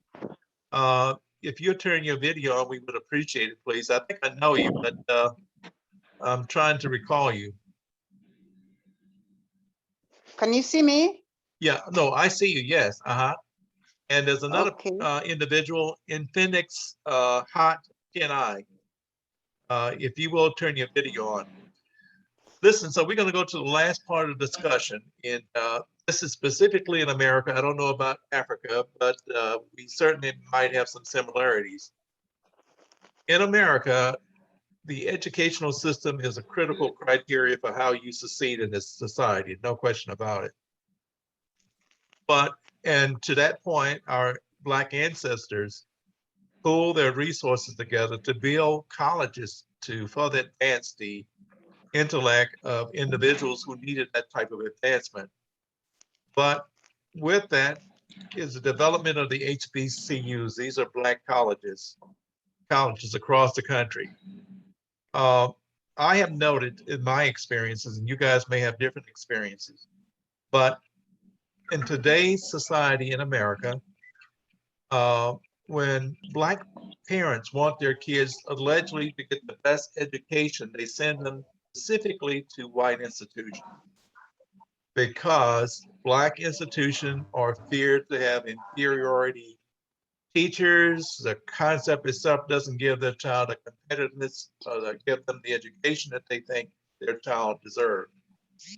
If you turn your video on, we would appreciate it, please. I think I know you, but I'm trying to recall you. Can you see me? Yeah, no, I see you. Yes. And there's another Okay. individual, Infinix Hot 10i. If you will turn your video on. Listen, so we're going to go to the last part of the discussion. And this is specifically in America. I don't know about Africa, but we certainly might have some similarities. In America, the educational system is a critical criteria for how you succeed in this society, no question about it. But, and to that point, our Black ancestors pool their resources together to build colleges to further advance the intellect of individuals who needed that type of advancement. But with that is the development of the HBCUs. These are Black colleges across the country. I have noted in my experiences, and you guys may have different experiences, but in today's society in America, when Black parents want their kids allegedly to get the best education, they send them specifically to white institutions because Black institutions are feared to have inferiority teachers. The concept itself doesn't give their child a competitiveness or give them the education that they think their child deserves.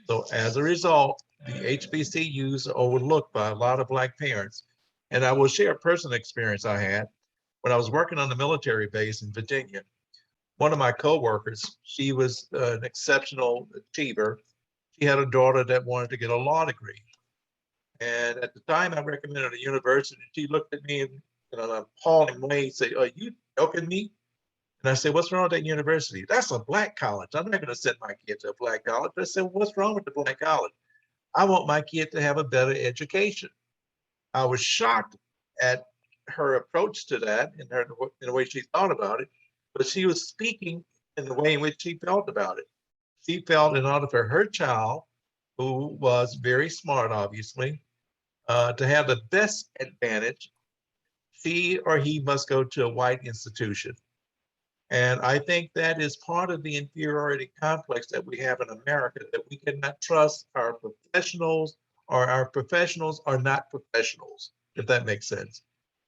So as a result, the HBCUs are overlooked by a lot of Black parents. And I will share a personal experience I had when I was working on the military base in Virginia. One of my coworkers, she was an exceptional achiever. She had a daughter that wanted to get a law degree. And at the time I recommended a university, she looked at me in an appalling way and said, "Are you joking me?" And I said, "What's wrong with that university?" "That's a Black college. I'm not going to send my kid to a Black college." I said, "What's wrong with the Black college? I want my kid to have a better education." I was shocked at her approach to that and in the way she thought about it, but she was speaking in the way in which she felt about it. She felt in order for her child, who was very smart, obviously, to have the best advantage, she or he must go to a white institution. And I think that is part of the inferiority complex that we have in America, that we cannot trust our professionals or our professionals are not professionals, if that makes sense.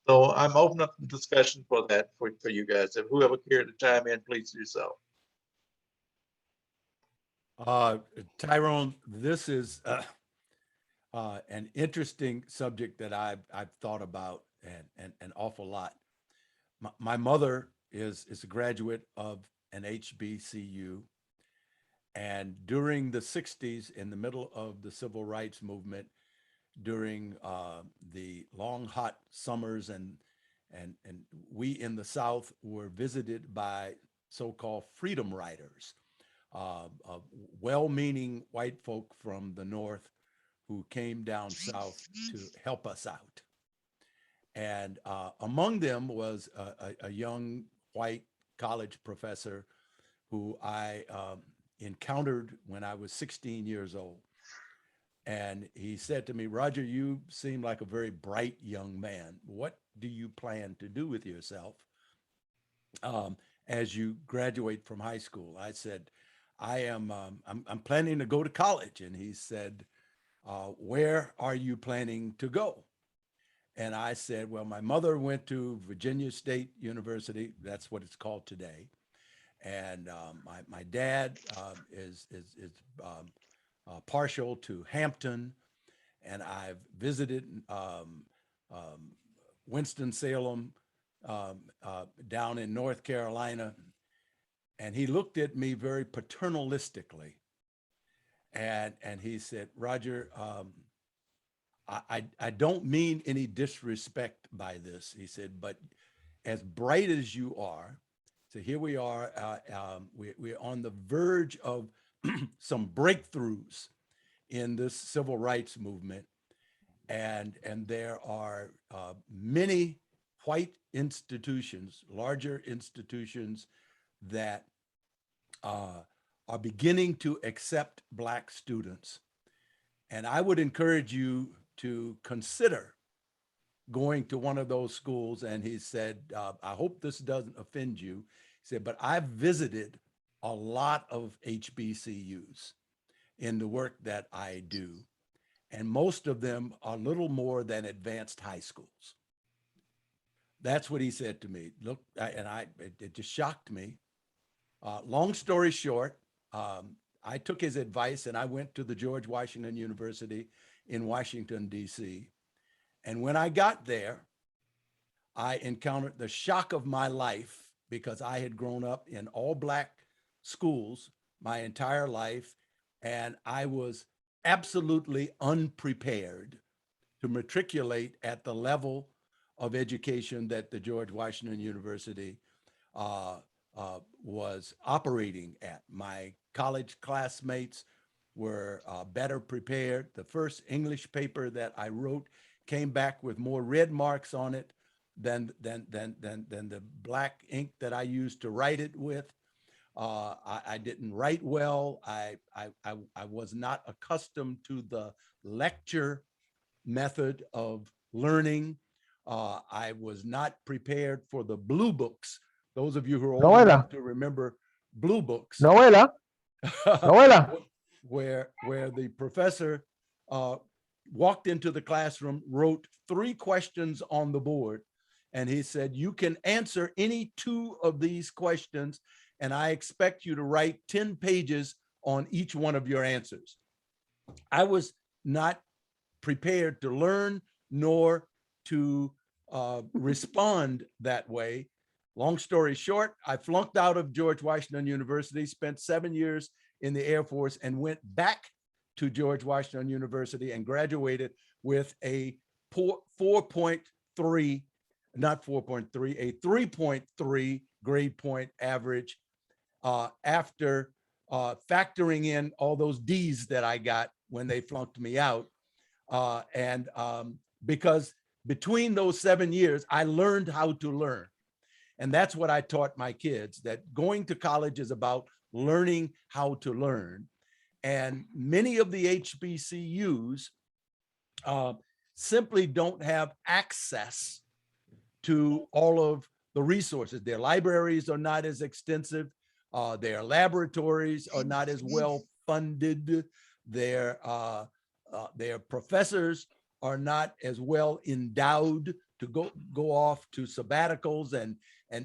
So I'm open up the discussion for that for you guys. If whoever cared to chime in, please do so. Tyrone, this is an interesting subject that I've thought about and an awful lot. My mother is a graduate of an HBCU, And during the 60s, in the middle of the civil rights movement, during the long hot summers, and we in the South were visited by so-called freedom riders, well-meaning white folk from the North who came down South to help us out. And among them was a young white college professor who I encountered when I was 16 years old. And he said to me, Roger, you seem like a very bright young man. What do you plan to do with yourself as you graduate from high school? I said, I'm planning to go to college. And he said, where are you planning to go? And I said, well, my mother went to Virginia State University. That's what it's called today. And my dad is partial to Hampton, and I've visited Winston-Salem down in North Carolina. And he looked at me very paternalistically, and he said, Roger, I don't mean any disrespect by this. He said, but as bright as you are, so here we are, we're on the verge of some breakthroughs in this civil rights movement. And there are many white institutions, larger institutions that are beginning to accept Black students. And I would encourage you to consider going to one of those schools. And he said, I hope this doesn't offend you. He said, but I've visited a lot of HBCUs in the work that I do. And most of them are little more than advanced high schools. That's what he said to me. Look, it just shocked me. Long story short, I took his advice and I went to the George Washington University in Washington, D.C. And when I got there, I encountered the shock of my life, because I had grown up in all Black schools my entire life, and I was absolutely unprepared to matriculate at the level of education that the George Washington University was operating at. My college classmates were better prepared. The first English paper that I wrote came back with more red marks on it than the black ink that I used to write it with. I didn't write well. I was not accustomed to the lecture method of learning. I was not prepared for the blue books. Those of you who are old enough to remember blue books. Novela. where the professor walked into the classroom, wrote 3 questions on the board, and he said, you can answer any 2 of these questions, and I expect you to write 10 pages on each one of your answers. I was not prepared to learn nor to respond that way. Long story short, I flunked out of George Washington University, spent 7 years in the Air Force, and went back to George Washington University and graduated with a 4.3, not 4.3, a 3.3 grade point average after factoring in all those D's that I got when they flunked me out. Because between those 7 years, I learned how to learn. And that's what I taught my kids, that going to college is about learning how to learn. And many of the HBCUs simply don't have access to all of the resources. Their libraries are not as extensive. Their laboratories are not as well funded. Their professors are not as well endowed to go off to sabbaticals and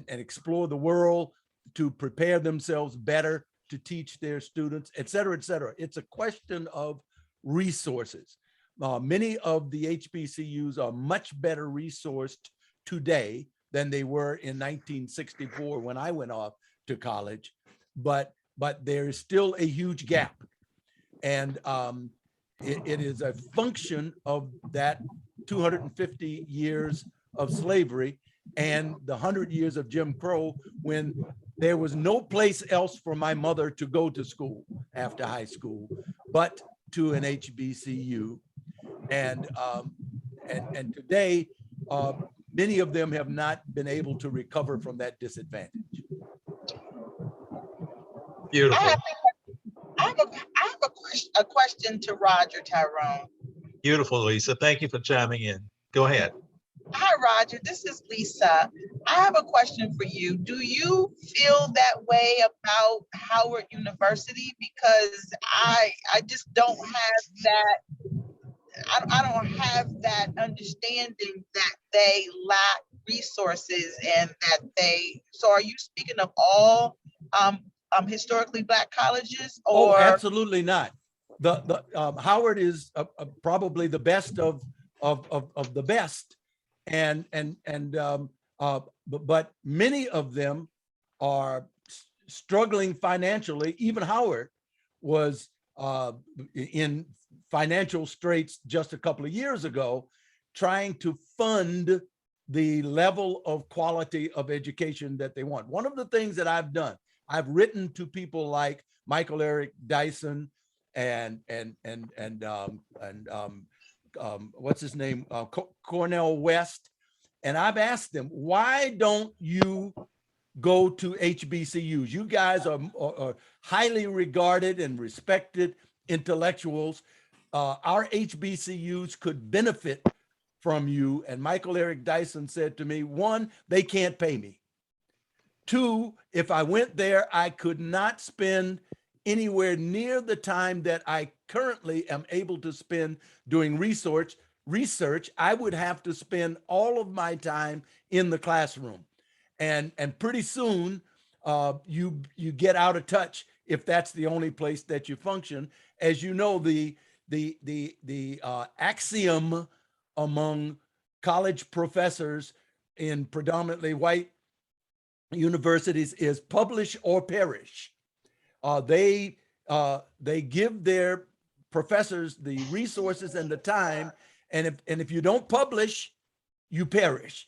explore the world to prepare themselves better to teach their students, et cetera, et cetera. It's a question of resources. Many of the HBCUs are much better resourced today than they were in 1964 when I went off to college, but but there is still a huge gap. And it is a function of that 250 years of slavery and the 100 years of Jim Crow, when there was no place else for my mother to go to school after high school, but to an HBCU. And today, many of them have not been able to recover from that disadvantage. Beautiful. I have a question to Roger Tyrone. Beautiful, Lisa. Thank you for chiming in. Go ahead. Hi, Roger. This is Lisa. I have a question for you. Do you feel that way about Howard University? Because I just don't have that. I don't have that understanding that they lack resources and that they. So, are you speaking of all historically Black colleges, or? Oh, absolutely not. The Howard is probably the best of the best, but many of them are struggling financially. Even Howard was in financial straits just a couple of years ago, trying to fund the level of quality of education that they want. One of the things that I've done, I've written to people like Michael Eric Dyson and what's his name, Cornell West, and I've asked them, why don't you go to HBCUs? You guys are highly regarded and respected intellectuals. Our HBCUs could benefit from you. And Michael Eric Dyson said to me, one, they can't pay me. Two, if I went there, I could not spend anywhere near the time that I currently am able to spend doing research. I would have to spend all of my time in the classroom. And pretty soon you get out of touch if that's the only place that you function. As you know, the axiom among college professors in predominantly white universities is publish or perish. They give their professors the resources and the time, and if you don't publish, you perish.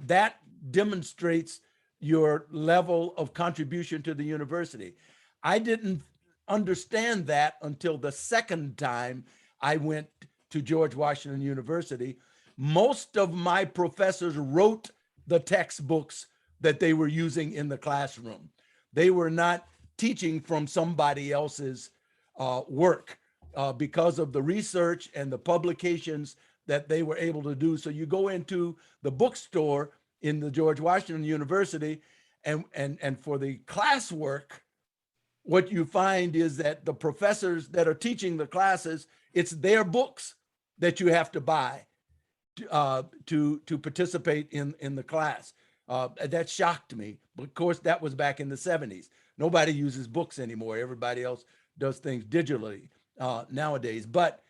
That demonstrates your level of contribution to the university. I didn't understand that until the second time I went to George Washington University. Most of my professors wrote the textbooks that they were using in the classroom. They were not teaching from somebody else's work because of the research and the publications that they were able to do. So you go into the bookstore in the George Washington University, and for the classwork, what you find is that the professors that are teaching the classes, it's their books that you have to buy to participate in the class. That shocked me. But of course, that was back in the 70s. Nobody uses books anymore. Everybody else does things digitally nowadays. But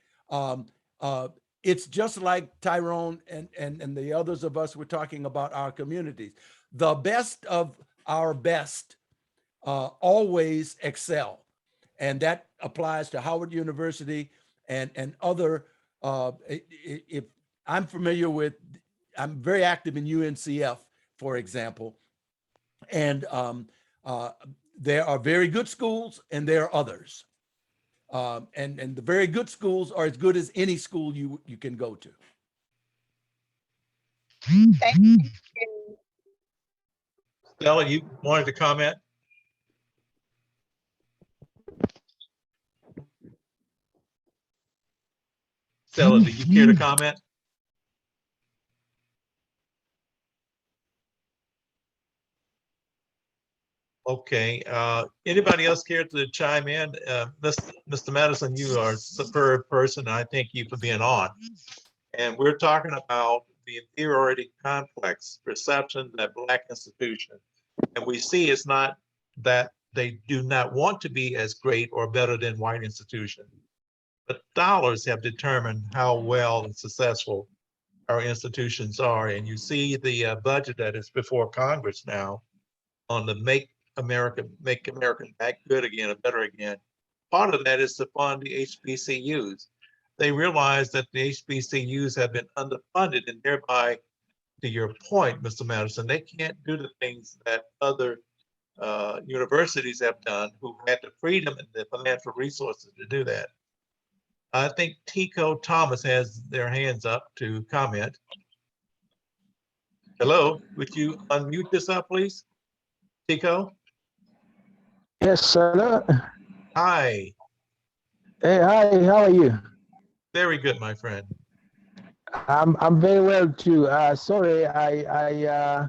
it's just like Tyrone and the others of us were talking about our communities. The best of our best always excel. And that applies to Howard University and other, if I'm familiar with, I'm very active in UNCF, for example. And there are very good schools and there are others. And the very good schools are as good as any school you can go to. Thank you. Stella, you wanted to comment? Stella, do you care to comment? Okay, anybody else care to chime in? Mr. Madison, you are a superb person. I thank you for being on. And we're talking about the inferiority complex perception that Black institutions. And we see it's not that they do not want to be as great or better than white institutions, but dollars have determined how well and successful our institutions are. And you see the budget that is before Congress now on the Make America, make America back good again and better again. Part of that is to fund the HBCUs. They realize that the HBCUs have been underfunded, and thereby, to your point, Mr. Madison, they can't do the things that other universities have done, who had the freedom and the financial resources to do that. I think Tico Thomas has their hands up to comment. Hello, would you unmute yourself, please? Tico? Yes, hello. Hi, Hey, hi, how are you? very good, my friend. I'm very well too. Sorry, I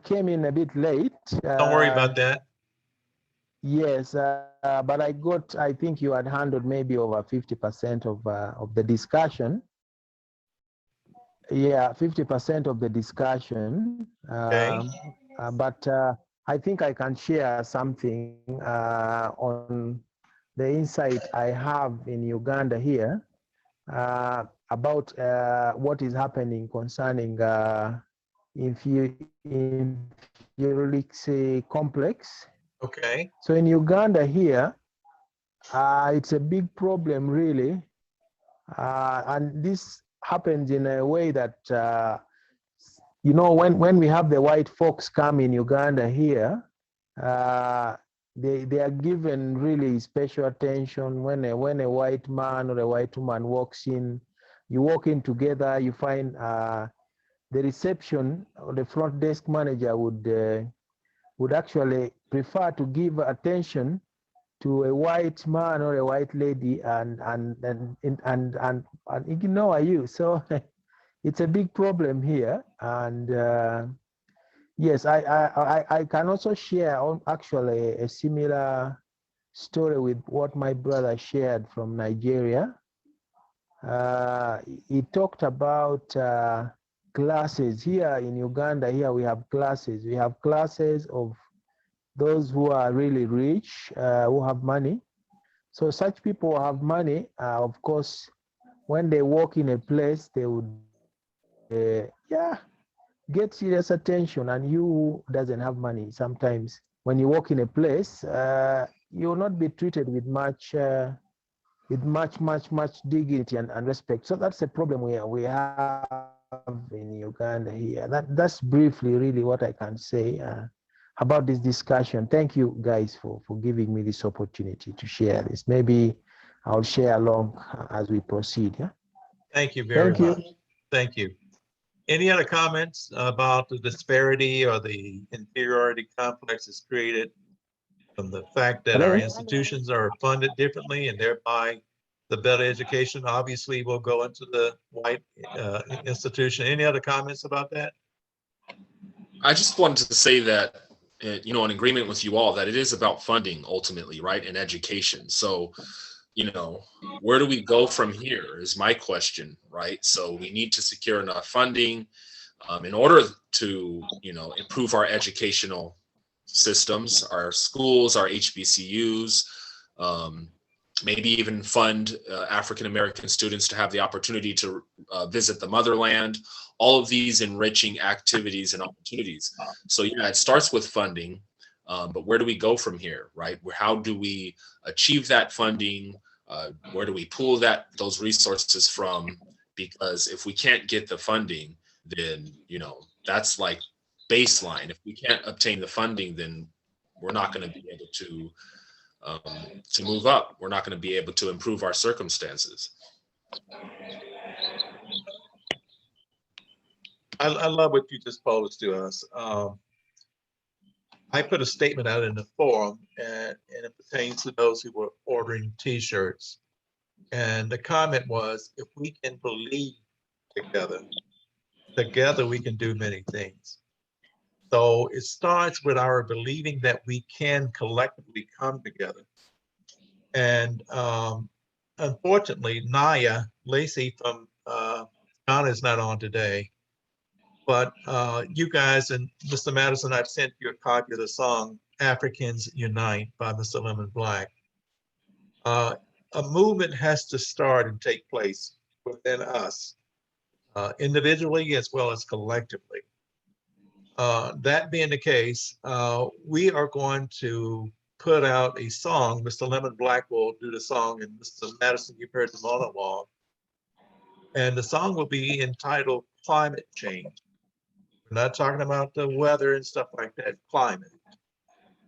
came in a bit late. Don't worry about that. Yes, but I think you had handled maybe over 50% of the discussion. Yeah, 50% of the discussion. Okay. But I think I can share something on the insight I have in Uganda here. About what is happening concerning inferiority complex. Okay. So in Uganda here, it's a big problem really. And this happens in a way that, you know, when we have the white folks come in Uganda here, they are given really special attention when a white man or a white woman walks in. You walk in together, you find the reception or the front desk manager would actually prefer to give attention to a white man or a white lady and ignore you. So it's a big problem here. And yes, I can also share on actually a similar story with what my brother shared from Nigeria. He talked about classes here in Uganda. Here we have classes. We have classes of those who are really rich, who have money. So such people who have money, of course, when they walk in a place, they would, get serious attention. And you who doesn't have money, sometimes when you walk in a place, you will not be treated with much dignity and respect. So that's a problem we have in Uganda here. That's briefly really what I can say about this discussion. Thank you guys for giving me this opportunity to share this. Maybe I'll share along as we proceed. Yeah. Thank you very Thank you. much. Thank you. Any other comments about the disparity or the inferiority complex that's created from the fact that our Hello? institutions are funded differently, and thereby the better education obviously will go into the white institution? Any other comments about that? I just wanted to say that, you know, in agreement with you all, that it is about funding ultimately, right? And education. So, you know, where do we go from here is my question, right? So we need to secure enough funding in order to, you know, improve our educational systems, our schools, our HBCUs, maybe even fund African-American students to have the opportunity to visit the motherland, all of these enriching activities and opportunities. So yeah, it starts with funding, but where do we go from here, right? How do we achieve that funding? Where do we pull those resources from? Because if we can't get the funding, then, you know, that's like baseline. If we can't obtain the funding, then we're not going to be able to move up. We're not going to be able to improve our circumstances. I love what you just posed to us. I put a statement out in the forum, and it pertains to those who were ordering T-shirts. And the comment was, if we can believe together we can do many things. So it starts with our believing that we can collectively come together. And unfortunately, Naya Lacey from Ghana is not on today. But you guys and Mr. Madison, I've sent you a copy of the song Africans Unite by Mr. Lemon Black. A movement has to start and take place within us, individually as well as collectively. That being the case, we are going to put out a song. Mr. Lemon Black will do the song, and Mr. Madison, you've heard the monologue. And the song will be entitled Climate Change. We're not talking about the weather and stuff like that, climate.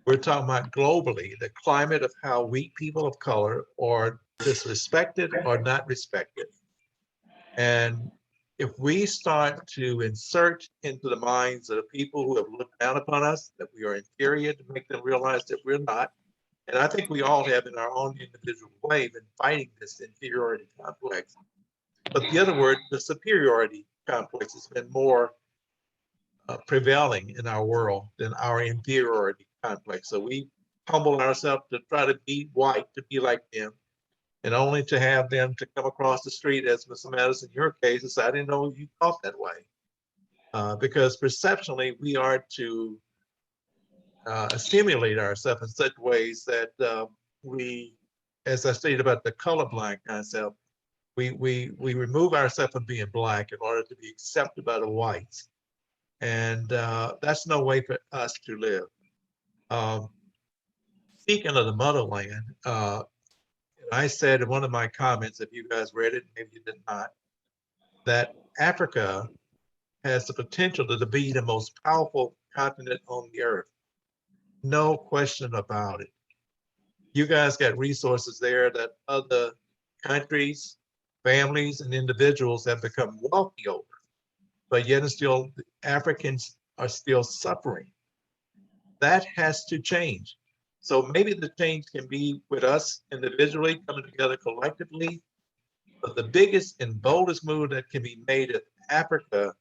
We're talking about globally, the climate of how weak people of color are disrespected or not respected. And if we start to insert into the minds of the people who have looked down upon us, that we are inferior, to make them realize that we're not. And I think we all have in our own individual way been fighting this inferiority complex. But the other word, the superiority complex, has been more prevailing in our world than our inferiority complex. So we humble ourselves to try to be white, to be like them, and only to have them to come across the street, as Mr. Madison, in your case, and say, I didn't know you thought that way. Because perceptionally, we are to stimulate ourselves in such ways that we, as I stated about the colorblind concept, we remove ourselves from being black in order to be accepted by the whites. And that's no way for us to live. Speaking of the motherland, I said in one of my comments, if you guys read it, maybe you did not, that Africa has the potential to be the most powerful continent on the earth. No question about it. You guys got resources there that other countries, families, and individuals have become wealthy over. But yet and still, Africans are still suffering. That has to change. So maybe the change can be with us individually coming together collectively. But the biggest and boldest move that can be made if Africa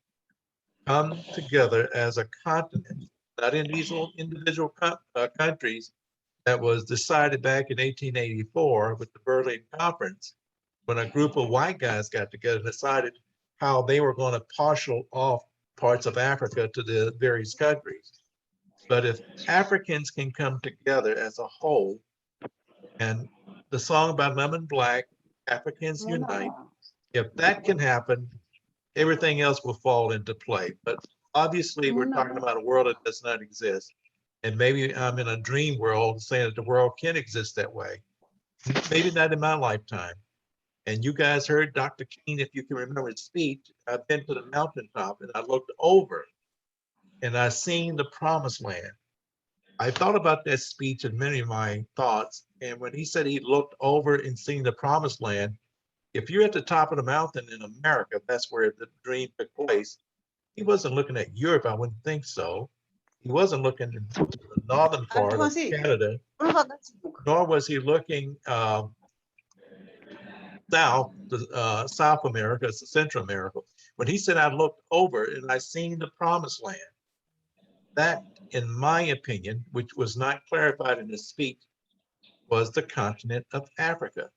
come together as a continent, not in these little individual countries, that was decided back in 1884 with the Berlin Conference, when a group of white guys got together and decided how they were going to partial off parts of Africa to the various countries. But if Africans can come together as a whole, and the song by Lemon Black, Africans Unite, if that can happen, everything else will fall into play. But obviously, we're talking about a world that does not exist. And maybe I'm in a dream world saying that the world can exist that way. Maybe not in my lifetime. And you guys heard Dr. King, if you can remember his speech. I've been to the mountaintop and I looked over and I seen the promised land. I thought about that speech and many of my thoughts. And when he said he looked over and seen the promised land, if you're at the top of the mountain in America, that's where the dream took place. He wasn't looking at Europe, I wouldn't think so. He wasn't looking in the northern part of Canada, nor was he looking south, South America, Central America. When he said, I looked over and I seen the promised land, that, in my opinion, which was not clarified in his speech, was the continent of Africa.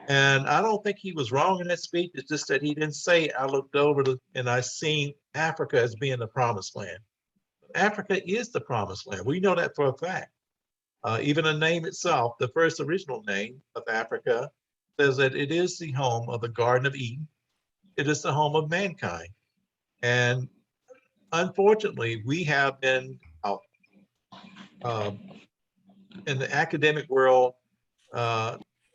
And I don't think he was wrong in that speech. It's just that he didn't say, I looked over and I seen Africa as being the promised land. Africa is the promised land. We know that for a fact. Even the name itself, the first original name of Africa, says that it is the home of the Garden of Eden. It is the home of mankind. And unfortunately, we have been in the academic world,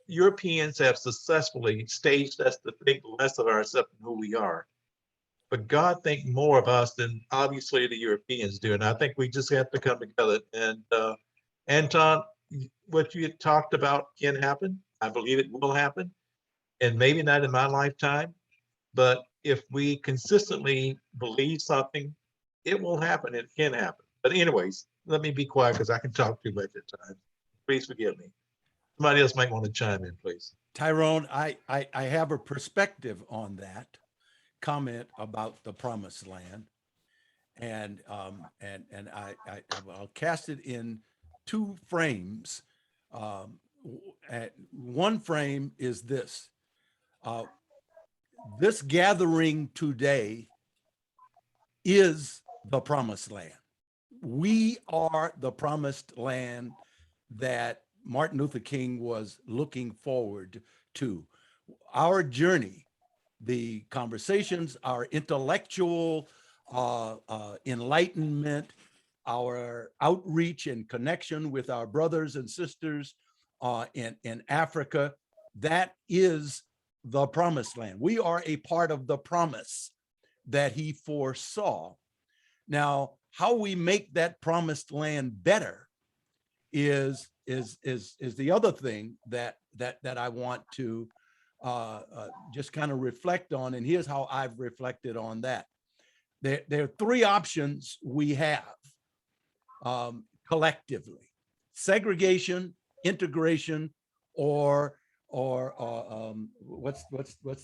Europeans have successfully staged us to think less of ourselves and who we are. But God thinks more of us than obviously the Europeans do. And I think we just have to come together. And Anton, what you talked about can happen. I believe it will happen. And maybe not in my lifetime, but if we consistently believe something, it will happen. It can happen. But anyways, let me be quiet because I can talk too much at times. Please forgive me. Somebody else might want to chime in, please. Tyrone, I have a perspective on that comment about the promised land. And I'll cast it in two frames. One frame is this. This gathering today is the promised land. We are the promised land that Martin Luther King was looking forward to. Our journey, the conversations, our intellectual enlightenment, our outreach and connection with our brothers and sisters in Africa. That is the promised land. We are a part of the promise that he foresaw. Now, how we make that promised land better is the other thing that I want to just kind of reflect on. And here's how I've reflected on that. There are three options we have collectively: segregation, integration, or what's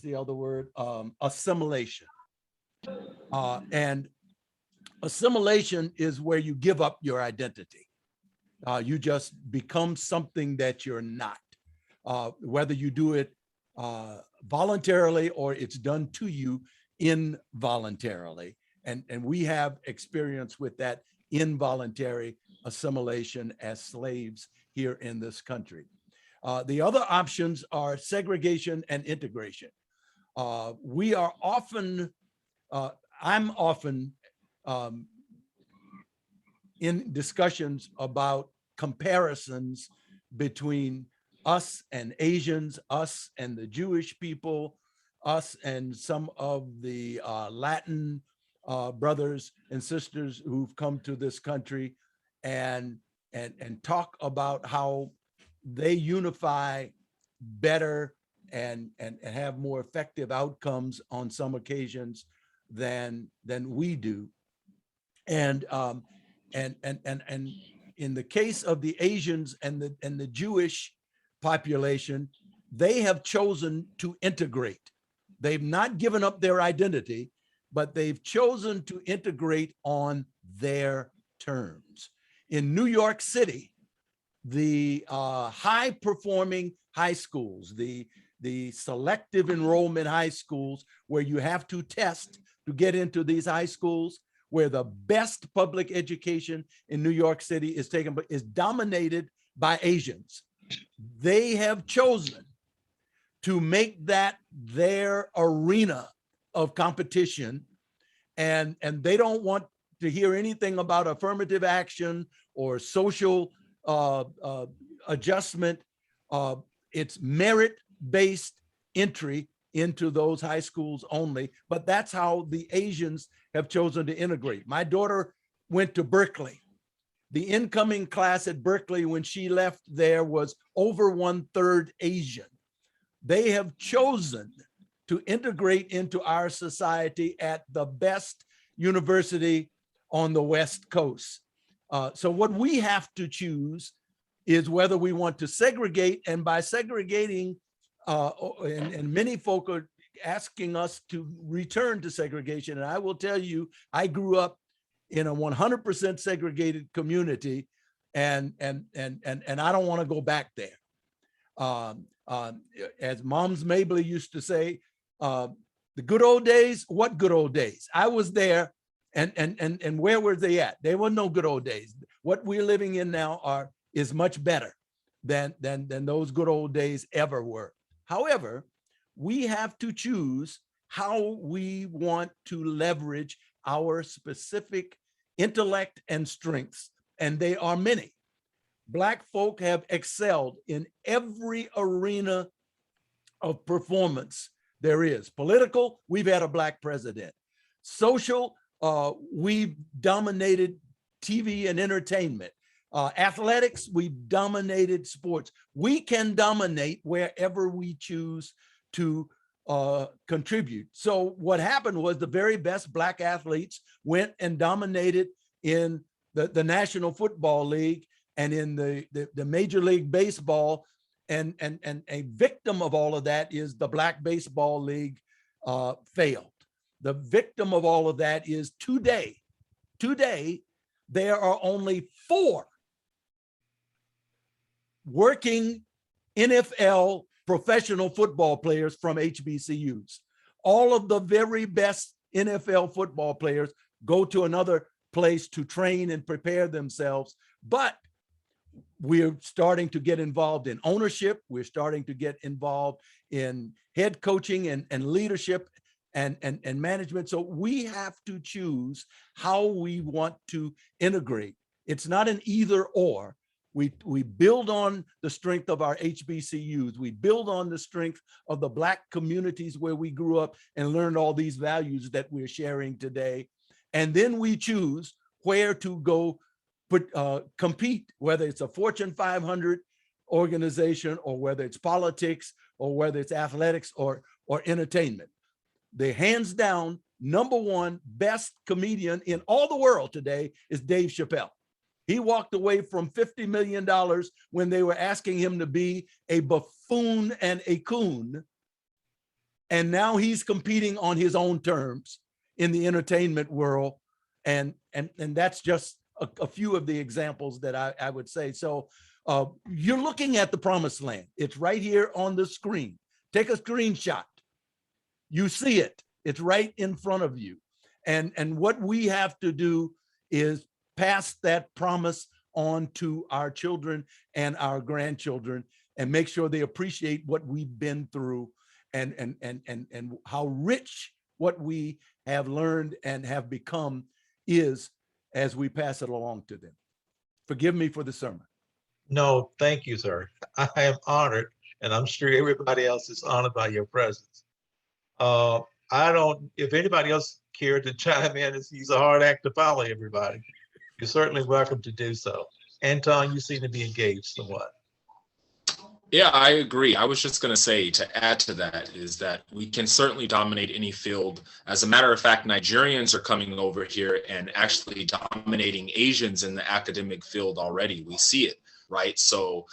the other word? Assimilation. And assimilation is where you give up your identity. You just become something that you're not, whether you do it voluntarily or it's done to you involuntarily. And we have experience with that involuntary assimilation as slaves here in this country. The other options are segregation and integration. We are often, I'm often in discussions about comparisons between us and Asians, us and the Jewish people, us and some of the Latin brothers and sisters who've come to this country, and talk about how they unify better and have more effective outcomes on some occasions than we do. And in the case of the Asians and the Jewish population, they have chosen to integrate. They've not given up their identity, but they've chosen to integrate on their terms. In New York City, the high-performing high schools, the selective enrollment high schools, where you have to test to get into these high schools, where the best public education in New York City is taken, but is dominated by Asians. They have chosen to make that their arena of competition, and they don't want to hear anything about affirmative action or social adjustment. It's merit-based entry into those high schools only, but that's how the Asians have chosen to integrate. My daughter went to Berkeley. The incoming class at Berkeley when she left there was over 1/3 Asian. They have chosen to integrate into our society at the best university on the West Coast. So what we have to choose is whether we want to segregate, and by segregating, and many folk are asking us to return to segregation. And I will tell you, I grew up in a 100% segregated community, and I don't want to go back there. As Moms Mabley used to say, the good old days, what good old days? I was there, and where were they at? There were no good old days. What we're living in now is much better than those good old days ever were. However, we have to choose how we want to leverage our specific intellect and strengths, and they are many. Black folk have excelled in every arena of performance there is. Political, we've had a Black president. Social, we've dominated TV and entertainment. Athletics, we've dominated sports. We can dominate wherever we choose to contribute. So what happened was the very best Black athletes went and dominated in the National Football League and in the Major League Baseball. And a victim of all of that is the Black Baseball League failed. The victim of all of that is today, there are only 4 working NFL professional football players from HBCUs. All of the very best NFL football players go to another place to train and prepare themselves. But we're starting to get involved in ownership. We're starting to get involved in head coaching and leadership and management. So we have to choose how we want to integrate. It's not an either or. We build on the strength of our HBCUs. We build on the strength of the Black communities where we grew up and learned all these values that we're sharing today. And then we choose where to go compete, whether it's a Fortune 500 organization or whether it's politics or whether it's athletics or entertainment. The hands down #1 best comedian in all the world today is Dave Chappelle. He walked away from $50 million when they were asking him to be a buffoon and a coon. And now he's competing on his own terms in the entertainment world. And that's just a few of the examples that I would say. So you're looking at the promised land. It's right here on the screen. Take a screenshot. You see it. It's right in front of you. And what we have to do is pass that promise on to our children and our grandchildren and make sure they appreciate what we've been through and how rich what we have learned and have become is as we pass it along to them. Forgive me for the sermon. No, thank you, sir. I am honored, and I'm sure everybody else is honored by your presence. If anybody else cared to chime in, he's a hard act to follow, everybody. You're certainly welcome to do so. Anton, you seem to be engaged somewhat. Yeah, I agree. I was just going to say, to add to that, is that we can certainly dominate any field. As a matter of fact, Nigerians are coming over here and actually dominating Asians in the academic field already. We see it, right? So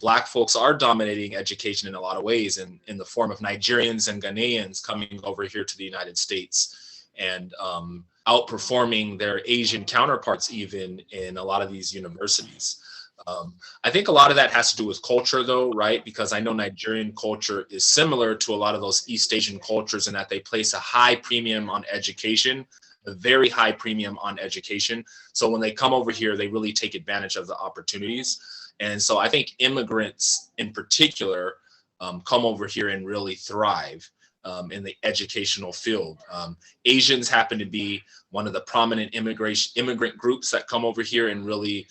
Black folks are dominating education in a lot of ways in the form of Nigerians and Ghanaians coming over here to the United States and outperforming their Asian counterparts even in a lot of these universities. I think a lot of that has to do with culture though, right? Because I know Nigerian culture is similar to a lot of those East Asian cultures in that they place a high premium on education, a very high premium on education. So when they come over here, they really take advantage of the opportunities. And so I think immigrants in particular come over here and really thrive in the educational field. Asians happen to be one of the prominent immigrant groups that come over here and really,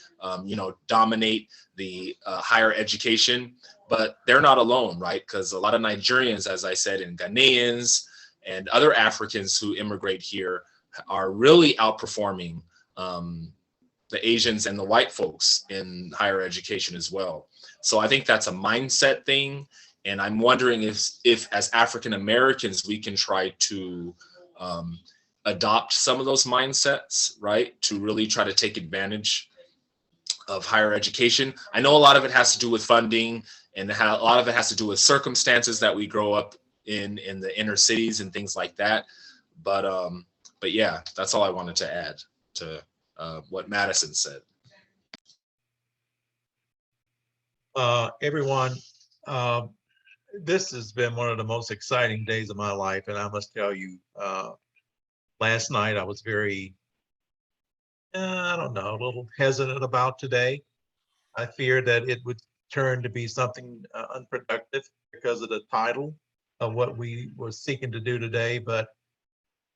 dominate the higher education, but they're not alone, right? Because a lot of Nigerians, as I said, and Ghanaians and other Africans who immigrate here are really outperforming the Asians and the white folks in higher education as well. So I think that's a mindset thing. And I'm wondering if as African Americans, we can try to adopt some of those mindsets, right? To really try to take advantage of higher education. I know a lot of it has to do with funding and a lot of it has to do with circumstances that we grow up in the inner cities and things like that. But yeah, that's all I wanted to add to what Madison said. Everyone, this has been one of the most exciting days of my life. And I must tell you, last night I was very, I don't know, a little hesitant about today. I feared that it would turn to be something unproductive because of the title of what we were seeking to do today. But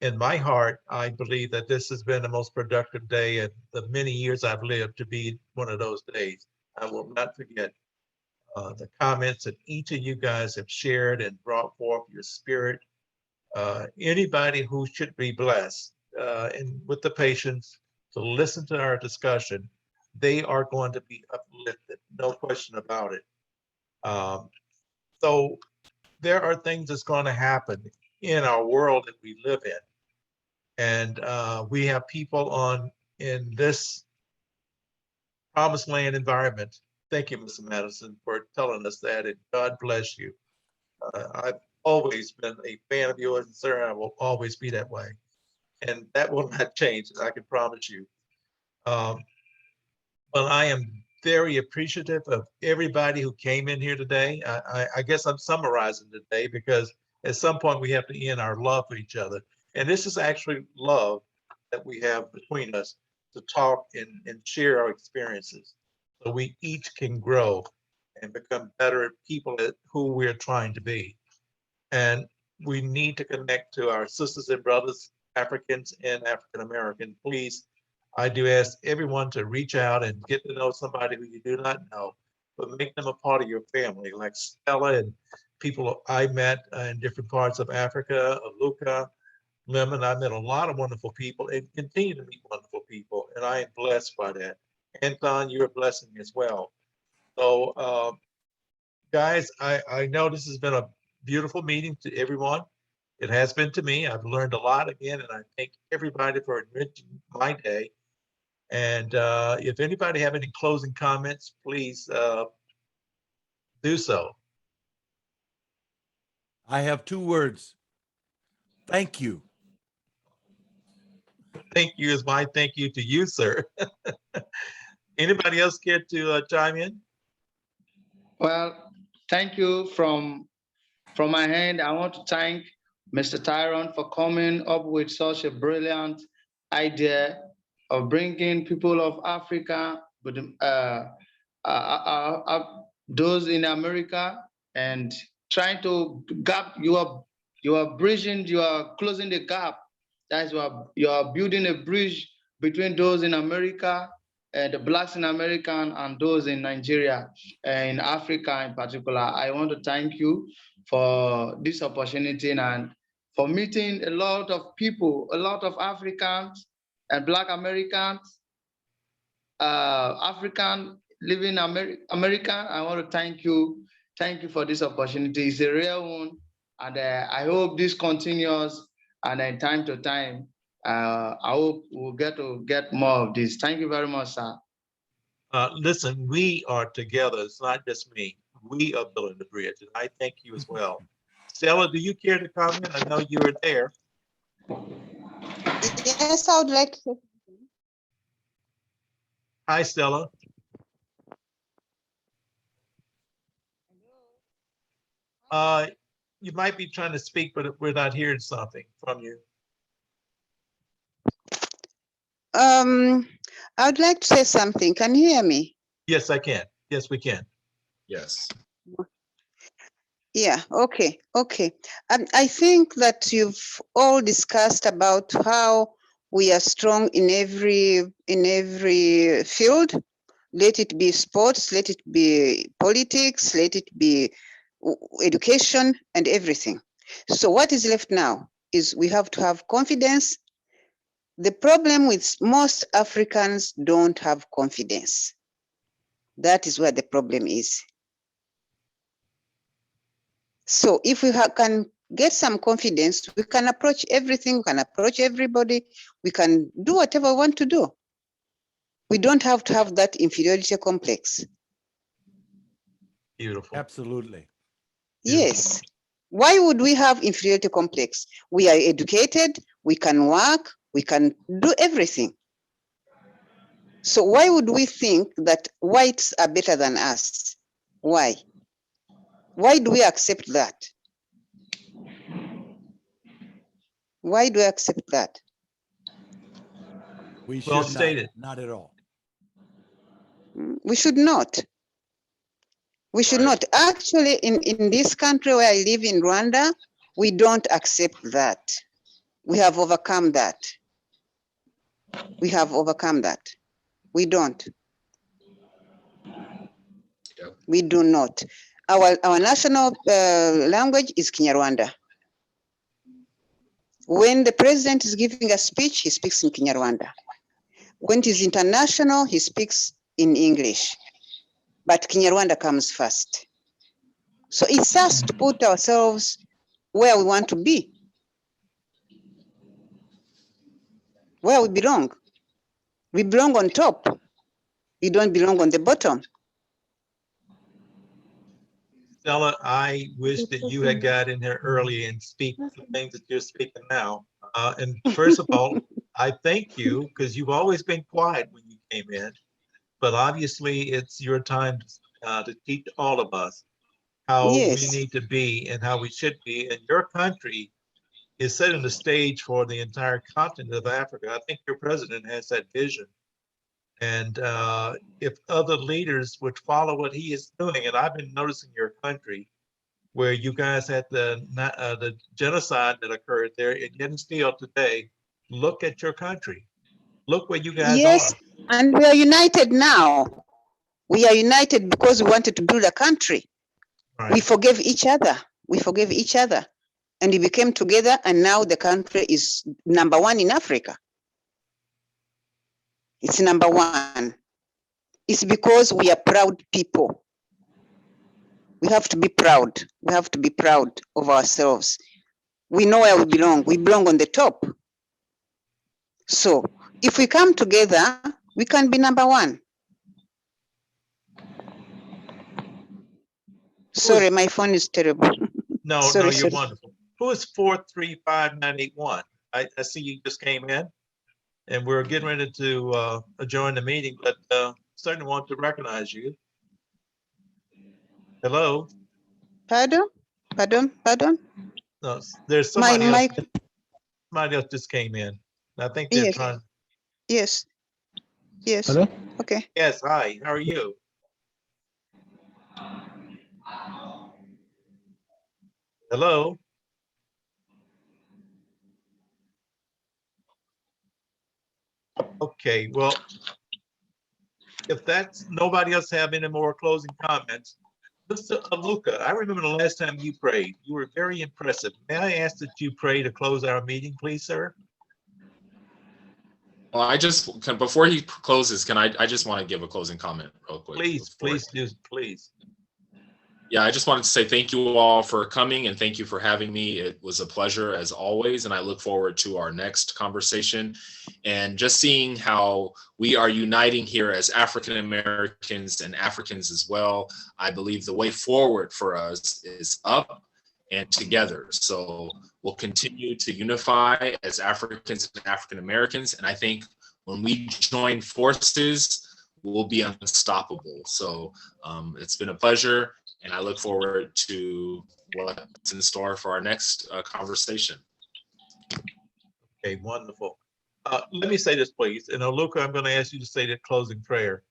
in my heart, I believe that this has been the most productive day in the many years I've lived to be one of those days. I will not forget the comments that each of you guys have shared and brought forth your spirit. Anybody who should be blessed and with the patience to listen to our discussion, they are going to be uplifted, no question about it. So there are things that's going to happen in our world that we live in. And we have people in this promised land environment. Thank you, Mr. Madison, for telling us that, and God bless you. I've always been a fan of yours, and sir, I will always be that way. And that will not change, I can promise you. Well, I am very appreciative of everybody who came in here today. I guess I'm summarizing today because at some point we have to end our love for each other. And this is actually love that we have between us to talk and share our experiences so we each can grow and become better people at who we're trying to be. And we need to connect to our sisters and brothers, Africans and African American. Please, I do ask everyone to reach out and get to know somebody who you do not know, but make them a part of your family, like Stella and people I met in different parts of Africa, Luca, Lemon. I met a lot of wonderful people and continue to meet wonderful people, and I am blessed by that. Anton, you're a blessing as well. So, guys, I know this has been a beautiful meeting to everyone. It has been to me. I've learned a lot again, and I thank everybody for enriching my day. And if anybody have any closing comments, please do so. I have 2 words. Thank you. Thank you is my thank you to you, sir. Anybody else care to chime in? Well, thank you from my hand. I want to thank Mr. Tyrone for coming up with such a brilliant idea of bringing people of Africa, but those in America, and trying to gap. You are bridging. You are closing the gap. That is, you are building a bridge between those in America, the blacks in America, and those in Nigeria, in Africa in particular. I want to thank you for this opportunity and for meeting a lot of people, a lot of Africans and Black Americans, African living American. I want to thank you. Thank you for this opportunity. It's a real one. And I hope this continues. And then time to time, I hope we'll get to get more of this. Thank you very much, sir. Listen, we are together. It's not just me. We are building the bridge, and I thank you as well. Stella, do you care to comment? I know you were there. Yes, I would like to say something. Hi, Stella. You might be trying to speak, but we're not hearing something from you. I would like to say something. Can you hear me? Yes, I can. Yes, we can. Yes. Yeah, okay. I think that you've all discussed about how we are strong in every field. Let it be sports, let it be politics, let it be education and everything. So what is left now is we have to have confidence. The problem with most Africans don't have confidence. That is where the problem is. So if we can get some confidence, we can approach everything, we can approach everybody, we can do whatever we want to do. We don't have to have that inferiority complex. Beautiful. Absolutely. Yes. Why would we have inferiority complex? We are educated, we can work, we can do everything. So why would we think that whites are better than us? Why? Why do we accept that? Why do we accept that? We should Well not, stated. not at all. We should not. We should Right. not. Actually, in this country where I live in Rwanda, we don't accept that. We have overcome that. We have overcome that. We don't. Yep. We do not. Our national language is Kinyarwanda. When the president is giving a speech, he speaks in Kinyarwanda. When it is international, he speaks in English. But Kinyarwanda comes first. So it's us to put ourselves where we want to be, where we belong. We belong on top. We don't belong on the bottom. Stella, I wish that you had got in here early and speak the things that you're speaking now. And first of all, I thank you because you've always been quiet when you came in, but obviously it's your time to teach all of us how we Yes. need to be and how we should be. And your country is setting the stage for the entire continent of Africa. I think your president has that vision. And if other leaders would follow what he is doing, and I've been noticing your country, where you guys had the genocide that occurred there, and yet still today, look at your country. Look where you guys Yes, are. and we are united now. We are united because we wanted to build a country. We Right. forgave each other. We forgave each other. And we became together, and now the country is #1 in Africa. It's #1. It's because we are proud people. We have to be proud. We have to be proud of ourselves. We know where we belong. We belong on the top. So if we come together, we can be #1. Sorry, my phone is terrible. No, Sorry, you're sorry. wonderful. Who is 435981? I see you just came in, and we're getting ready to adjourn the meeting, but certainly want to recognize you. Hello? Pardon? Pardon? Pardon? No, there's My somebody else. mic. Somebody else just came in. I think they're Yes. trying. Yes. Yes. Hello? Okay. Yes, hi, how are you? Hello? Okay, well, if that's, nobody else have any more closing comments, Mr. Aluka, I remember the last time you prayed. You were very impressive. May I ask that you pray to close our meeting, please, sir? Well, before he closes, I just want to give a closing comment real quick. Please, please do, please. Yeah, I just wanted to say thank you all for coming and thank you for having me. It was a pleasure as always, and I look forward to our next conversation and just seeing how we are uniting here as African Americans and Africans as well. I believe the way forward for us is up and together. So we'll continue to unify as Africans and African Americans, and I think when we join forces, we'll be unstoppable. So it's been a pleasure. And I look forward to what's in store for our next conversation. Okay, wonderful. Let me say this, please. And Luca, I'm going to ask you to say the closing prayer.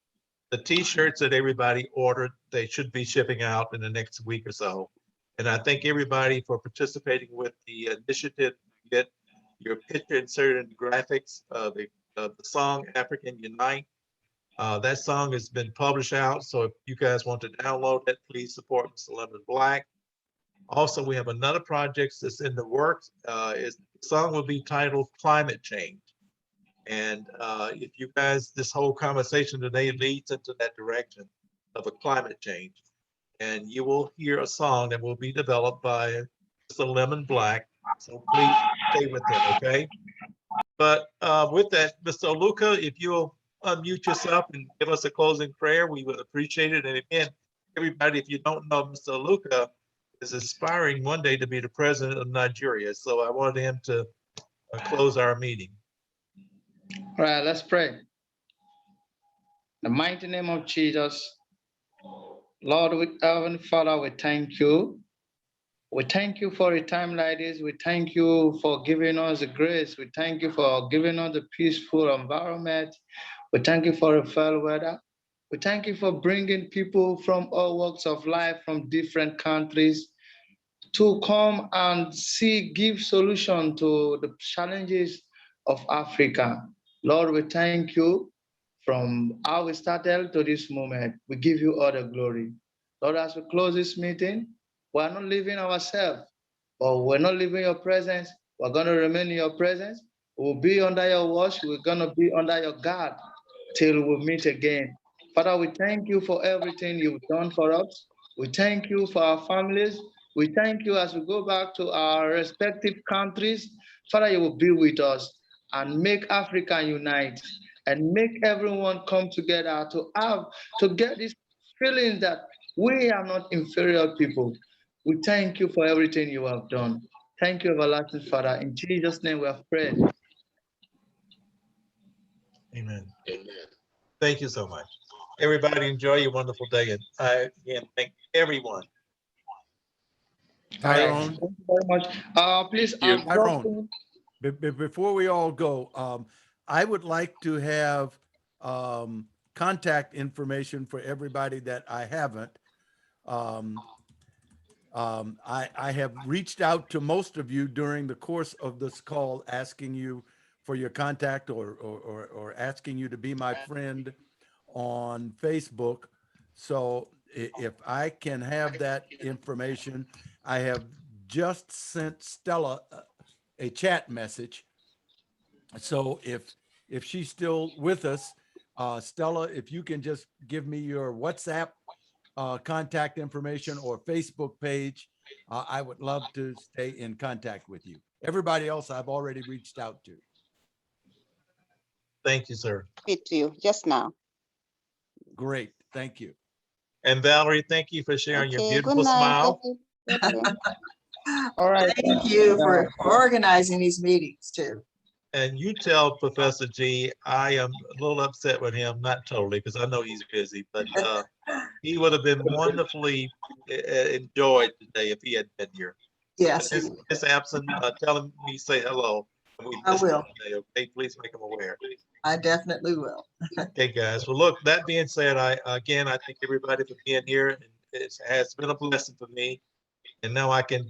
The T-shirts that everybody ordered, they should be shipping out in the next week or so. And I thank everybody for participating with the initiative to get your picture inserted in the graphics of the song African Unite. That song has been published out, so if you guys want to download it, please support Mr. Lemon Black. Also, we have another project that's in the works. The song will be titled Climate Change. And if you guys, this whole conversation today leads into that direction of a climate change. And you will hear a song that will be developed by Mr. Lemon Black. So please stay with him, okay? But with that, Mr. Luca, if you'll unmute yourself and give us a closing prayer, we would appreciate it. And again, everybody, if you don't know, Mr. Luca is aspiring one day to be the president of Nigeria. So I wanted him to close our meeting. All right, let's pray. In the mighty name of Jesus, Lord, Heavenly Father, we thank you. We thank you for a time like this. We thank you for giving us the grace. We thank you for giving us a peaceful environment. We thank you for a fair weather. We thank you for bringing people from all walks of life, from different countries, to come and give solution to the challenges of Africa. Lord, we thank you from how we started to this moment. We give you all the glory. Lord, as we close this meeting, we're not leaving ourselves, but we're not leaving your presence. We're going to remain in your presence. We'll be under your watch. We're going to be under your guard till we meet again. Father, we thank you for everything you've done for us. We thank you for our families. We thank you as we go back to our respective countries. Father, you will be with us and make Africa unite and make everyone come together to get this feeling that we are not inferior people. We thank you for everything you have done. Thank you, everlasting Father. In Jesus' name we have prayed. Amen. Amen. Thank you so much. Everybody enjoy your wonderful day. And I again thank everyone. Tyrone, Thank you very much. Please, Thank you. I'm Tyrone, dropping. before we all go, I would like to have contact information for everybody that I haven't. I have reached out to most of you during the course of this call, asking you for your contact or asking you to be my friend on Facebook. So if I can have that information, I have just sent Stella a chat message. So if she's still with us, Stella, if you can just give me your WhatsApp contact information or Facebook page, I would love to stay in contact with you. Everybody else I've already reached out to. Thank you, sir. It to you just now. Great, thank you. And Valerie, thank you for sharing your Okay, good beautiful night, smile. everybody. All right. Thank you for organizing these meetings too. And you tell Professor G, I am a little upset with him, not totally, because I know he's busy, but he would have been wonderfully enjoyed today if he had been here. Yes, His absence, tell him we say hello. And we I missed him will. today, okay, please make him aware. I definitely will. Okay, guys. Well, look, that being said, I thank everybody for being here. And it has been a blessing for me. And now I can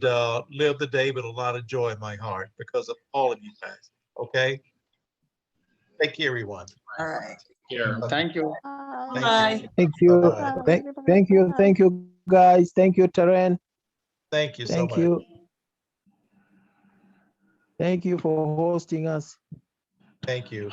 live the day with a lot of joy in my heart because of all of you guys. Okay? Take care, everyone. All right. Here. Thank you. Bye. Thank you. Bye-bye. Thank you. Thank you, guys. Thank you, Terren. Thank you so Thank much. you. Thank you for hosting us. Thank you.